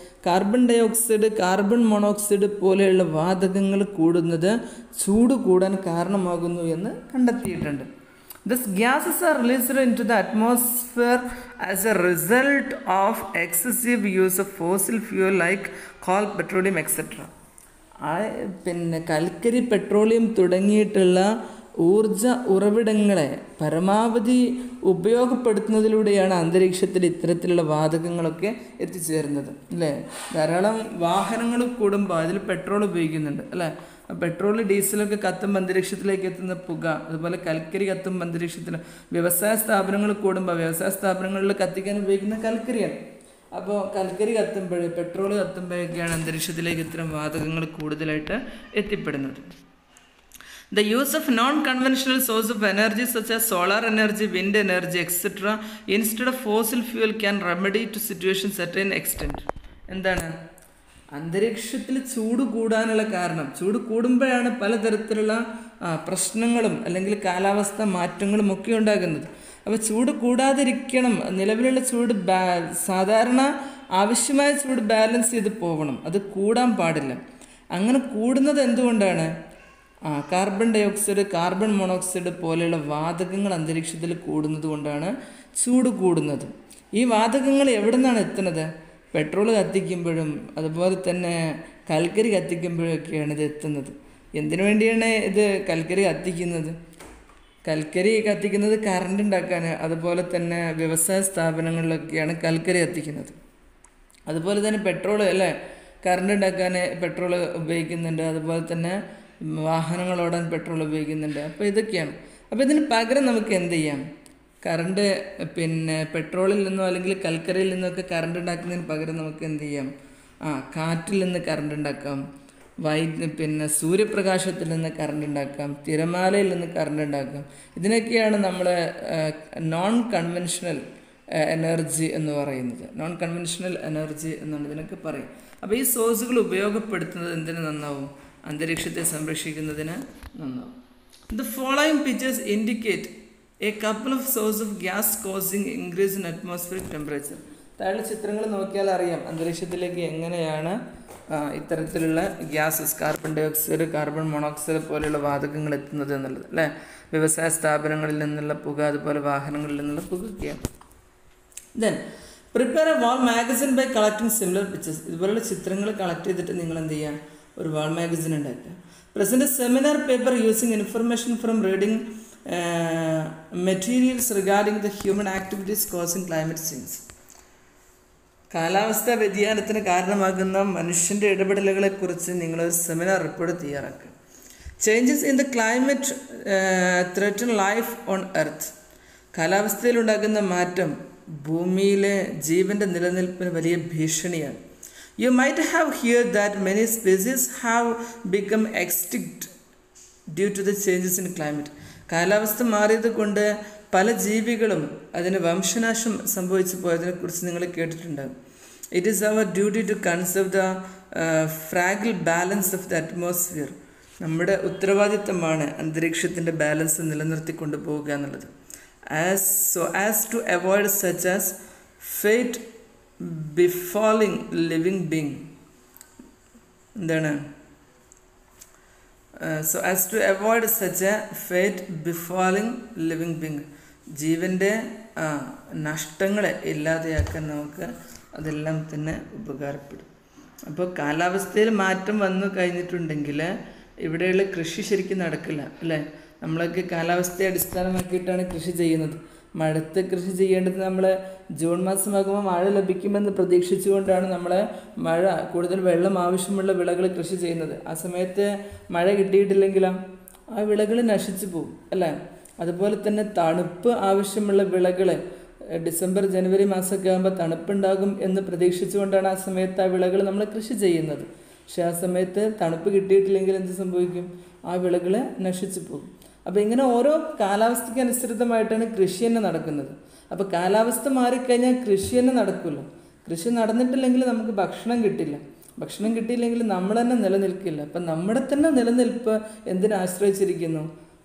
Speaker 1: കാർബൺ ഡയോക്സൈഡ്, കാർബൺ മോണോക്സൈഡ് പോലെയുള്ള വാതകങ്ങൾ കൂടുന്നത് ചൂട് കൂടാൻ കാരണമാകുന്നു എന്ന് കണ്ടെത്തിയിട്ടുണ്ട്. These gases are released into the atmosphere as a result of excessive use of fossil fuel like coal, petroleum, etc. പിന്നെ കൽക്കരി, പെട്രോളിയം തുടങ്ങിയിട്ടുള്ള ഊർജ ഉറവിടങ്ങളെ പരമാവധി ഉപയോഗപ്പെടുത്തുന്നതിലൂടെയാണ് അന്തരീക്ഷത്തിൽ ഇത്തരത്തിലുള്ള വാതകങ്ങളൊക്കെ എത്തിച്ചേരുന്നത് അല്ലേ. ധാരാളം വാഹനങ്ങൾ കൂടുമ്പോൾ അതിൽ പെട്രോൾ ഉപയോഗിക്കുന്നുണ്ട് അല്ലേ. പെട്രോൾ, ഡീസലൊക്കെ കത്തുമ്പോൾ അന്തരീക്ഷത്തിലേക്ക് എത്തുന്ന പുക, അതുപോലെ കൽക്കരി കത്തുമ്പോൾ അന്തരീക്ഷത്തിൽ, വ്യവസായ സ്ഥാപനങ്ങൾ കൂടുമ്പോൾ വ്യവസായ സ്ഥാപനങ്ങളിൽ കത്തിക്കാൻ ഉപയോഗിക്കുന്ന കൽക്കരിയാണ്. അപ്പോൾ കൽക്കരി കത്തുമ്പോൾ, പെട്രോൾ കത്തുമ്പോഴൊക്കെയാണ് അന്തരീക്ഷത്തിലേക്ക് ഇത്തരം വാതകങ്ങൾ കൂടുതലായിട്ട് എത്തിപ്പെടുന്നത്. The use of non-conventional source of energy such as solar energy, wind energy, etc. instead of fossil fuel can remedy to situations at an extent. എന്താണ്? അന്തരീക്ഷത്തിൽ ചൂട് കൂടാനുള്ള കാരണം, ചൂട് കൂടുമ്പോഴാണ് പലതരത്തിലുള്ള പ്രശ്നങ്ങളും അല്ലെങ്കിൽ കാലാവസ്ഥ മാറ്റങ്ങളും ഒക്കെ ഉണ്ടാകുന്നത്. അപ്പോൾ ചൂട് കൂടാതിരിക്കണം, നിലവിലുള്ള ചൂട് സാധാരണ ആവശ്യമായ ചൂട് ബാലൻസ് ചെയ്ത് പോകണം, അത് കൂടാൻ പാടില്ല. അങ്ങനെ കൂടുന്നത് എന്തുകൊണ്ടാണ്? Carbon dioxide, carbon monoxide പോലെയുള്ള വാതകങ്ങൾ അന്തരീക്ഷത്തിൽ കൂടുന്നത് കൊണ്ടാണ് ചൂട് കൂടുന്നത്. ഈ വാതകങ്ങൾ എവിടെ നിന്നാണ് എത്തുന്നത്? പെട്രോൾ കത്തിക്കുമ്പോഴും അതുപോലെ തന്നെ കൽക്കരി കത്തിക്കുമ്പോഴൊക്കെയാണ് ഇത് എത്തുന്നത്. എന്തിനു വേണ്ടിയാണ് ഇത് കൽക്കരി കത്തിക്കുന്നത്? കൽക്കരി കത്തിക്കുന്നത് കറണ്ട് ഉണ്ടാക്കാൻ, അതുപോലെ തന്നെ വ്യവസായ സ്ഥാപനങ്ങളിലൊക്കെയാണ് കൽക്കരി കത്തിക്കുന്നത്. അതുപോലെ തന്നെ പെട്രോൾ അല്ലേ, കറണ്ട് ഉണ്ടാക്കാൻ പെട്രോൾ ഉപയോഗിക്കുന്നുണ്ട്, അതുപോലെ തന്നെ വാഹനങ്ങൾ ഓടാൻ പെട്രോൾ ഉപയോഗിക്കുന്നുണ്ട്. അപ്പോൾ ഇതൊക്കെയാണ്. അപ്പോൾ ഇതിന് പകരം നമുക്ക് എന്ത് ചെയ്യാം? കറണ്ട് പെട്രോളിൽ നിന്നോ അല്ലെങ്കിൽ കൽക്കരയിൽ നിന്നൊക്കെ കറണ്ട് ഉണ്ടാക്കുന്നതിന് പകരം നമുക്ക് എന്ത് ചെയ്യാം? കാറ്റിൽ നിന്ന് കറണ്ട് ഉണ്ടാക്കാം, സൂര്യപ്രകാശത്തിൽ നിന്ന് കറണ്ട് ഉണ്ടാക്കാം, തിരമാലയിൽ നിന്ന് കറണ്ട് ഉണ്ടാക്കാം. ഇതിനൊക്കെയാണ് നമ്മൾ നോൺ കൺവെൻഷണൽ എനർജി എന്ന് പറയുന്നത്. നോൺ കൺവെൻഷണൽ എനർജി എന്നാണ് ഇതിനൊക്കെ പറയും. അപ്പോൾ ഈ സോഴ്സുകൾ ഉപയോഗപ്പെടുത്തുന്നത് എന്തിനു നന്നാവും? അന്തരീക്ഷത്തെ സംരക്ഷിക്കുന്നതിന് നന്നാവും. The following pictures indicate a couple of source of gas causing increase in atmospheric temperature. താഴെ ചിത്രങ്ങൾ നോക്കിയാൽ അറിയാം അന്തരീക്ഷത്തിലേക്ക് എങ്ങനെയാണ് ഇത്തരത്തിലുള്ള gases, carbon dioxide, carbon monoxide പോലെയുള്ള വാതകങ്ങൾ എത്തുന്നത് എന്നുള്ളത് അല്ലേ. വ്യവസായ സ്ഥാപനങ്ങളിൽ നിന്നുള്ള പുക, അതുപോലെ വാഹനങ്ങളിൽ നിന്നുള്ള പുകയൊക്കെയാണ്. Then prepare a wall magazine by collecting similar pictures. ഇതുപോലുള്ള ചിത്രങ്ങൾ കളക്ട് ചെയ്തിട്ട് നിങ്ങൾ എന്ത് ചെയ്യുക? ഒരു വാൾ മാഗസിൻ ഉണ്ടാക്കുക. Present seminar paper using information from reading materials regarding the human activities causing climate change. കാലാവസ്ഥാ വ്യതിയാനത്തിന് കാരണമാകുന്ന മനുഷ്യൻ്റെ ഇടപെടലുകളെക്കുറിച്ച് നിങ്ങളൊരു സെമിനാർ റിപ്പോർട്ട് തയ്യാറാക്കുക. Changes in the climate threaten life on earth. കാലാവസ്ഥയിലുണ്ടാകുന്ന മാറ്റം ഭൂമിയിലെ ജീവൻ്റെ നിലനിൽപ്പിന് വലിയ ഭീഷണിയാണ്. You might have heard that many species have become extinct due to the changes in climate. കാലാവസ്ഥ മാറിയത് കൊണ്ട് പല ജീവികളും അതിന് വംശനാശം സംഭവിച്ചു പോയതിനെക്കുറിച്ച് നിങ്ങൾ കേട്ടിട്ടുണ്ടാകും. It is our duty to conserve the fragile balance of the atmosphere. നമ്മുടെ ഉത്തരവാദിത്തമാണ് അന്തരീക്ഷത്തിൻ്റെ ബാലൻസ് നിലനിർത്തിക്കൊണ്ടു പോവുക എന്നുള്ളത്. As to avoid such as fate befalling living being. എന്താണ്? So as to avoid such a fate befalling living being. ജീവൻ്റെ നഷ്ടങ്ങളെ ഇല്ലാതെയാക്കാൻ നമുക്ക് അതെല്ലാം തന്നെ ഉപകാരപ്പെടും. അപ്പോൾ കാലാവസ്ഥയിൽ മാറ്റം വന്നു കഴിഞ്ഞിട്ടുണ്ടെങ്കിൽ ഇവിടെയുള്ള കൃഷി ശരിക്കും നടക്കില്ല അല്ലേ. നമ്മളൊക്കെ കാലാവസ്ഥയെ അടിസ്ഥാനമാക്കിയിട്ടാണ് കൃഷി ചെയ്യുന്നത്. മഴത്ത് കൃഷി ചെയ്യേണ്ടത് നമ്മൾ ജൂൺ മാസമാകുമ്പോൾ മഴ ലഭിക്കുമെന്ന് പ്രതീക്ഷിച്ചുകൊണ്ടാണ് നമ്മൾ കൂടുതൽ വെള്ളം ആവശ്യമുള്ള വിളകൾ കൃഷി ചെയ്യുന്നത്. ആ സമയത്ത് മഴ കിട്ടിയിട്ടില്ലെങ്കിലോ ആ വിളകൾ നശിച്ചു പോകും അല്ലേ. അതുപോലെ തന്നെ തണുപ്പ് ആവശ്യമുള്ള വിളകൾ ഡിസംബർ ജനുവരി മാസമൊക്കെ ആകുമ്പോൾ തണുപ്പുണ്ടാകും എന്ന് പ്രതീക്ഷിച്ചുകൊണ്ടാണ് ആ സമയത്ത് ആ വിളകൾ നമ്മൾ കൃഷി ചെയ്യുന്നത്. പക്ഷെ ആ സമയത്ത് തണുപ്പ് കിട്ടിയിട്ടില്ലെങ്കിൽ എന്ത് സംഭവിക്കും? ആ വിളകൾ നശിച്ചു പോകും. അപ്പോൾ ഇങ്ങനെ ഓരോ കാലാവസ്ഥയ്ക്ക് അനുസൃതമായിട്ടാണ് കൃഷി തന്നെ നടക്കുന്നത്. അപ്പോൾ കാലാവസ്ഥ മാറിക്കഴിഞ്ഞാൽ കൃഷി തന്നെ നടക്കില്ല. കൃഷി നടന്നിട്ടില്ലെങ്കിൽ നമുക്ക് ഭക്ഷണം കിട്ടില്ല. ഭക്ഷണം കിട്ടിയില്ലെങ്കിൽ നമ്മൾ തന്നെ നിലനിൽക്കില്ല. അപ്പം നമ്മുടെ തന്നെ നിലനിൽപ്പ് എന്തിനെ ആശ്രയിച്ചിരിക്കുന്നു?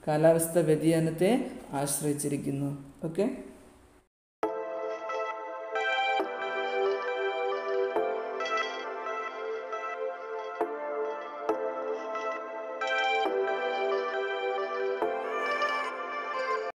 Speaker 1: കാലാവസ്ഥ വ്യതിയാനത്തെ ആശ്രയിച്ചിരിക്കുന്നു. ഓക്കെ.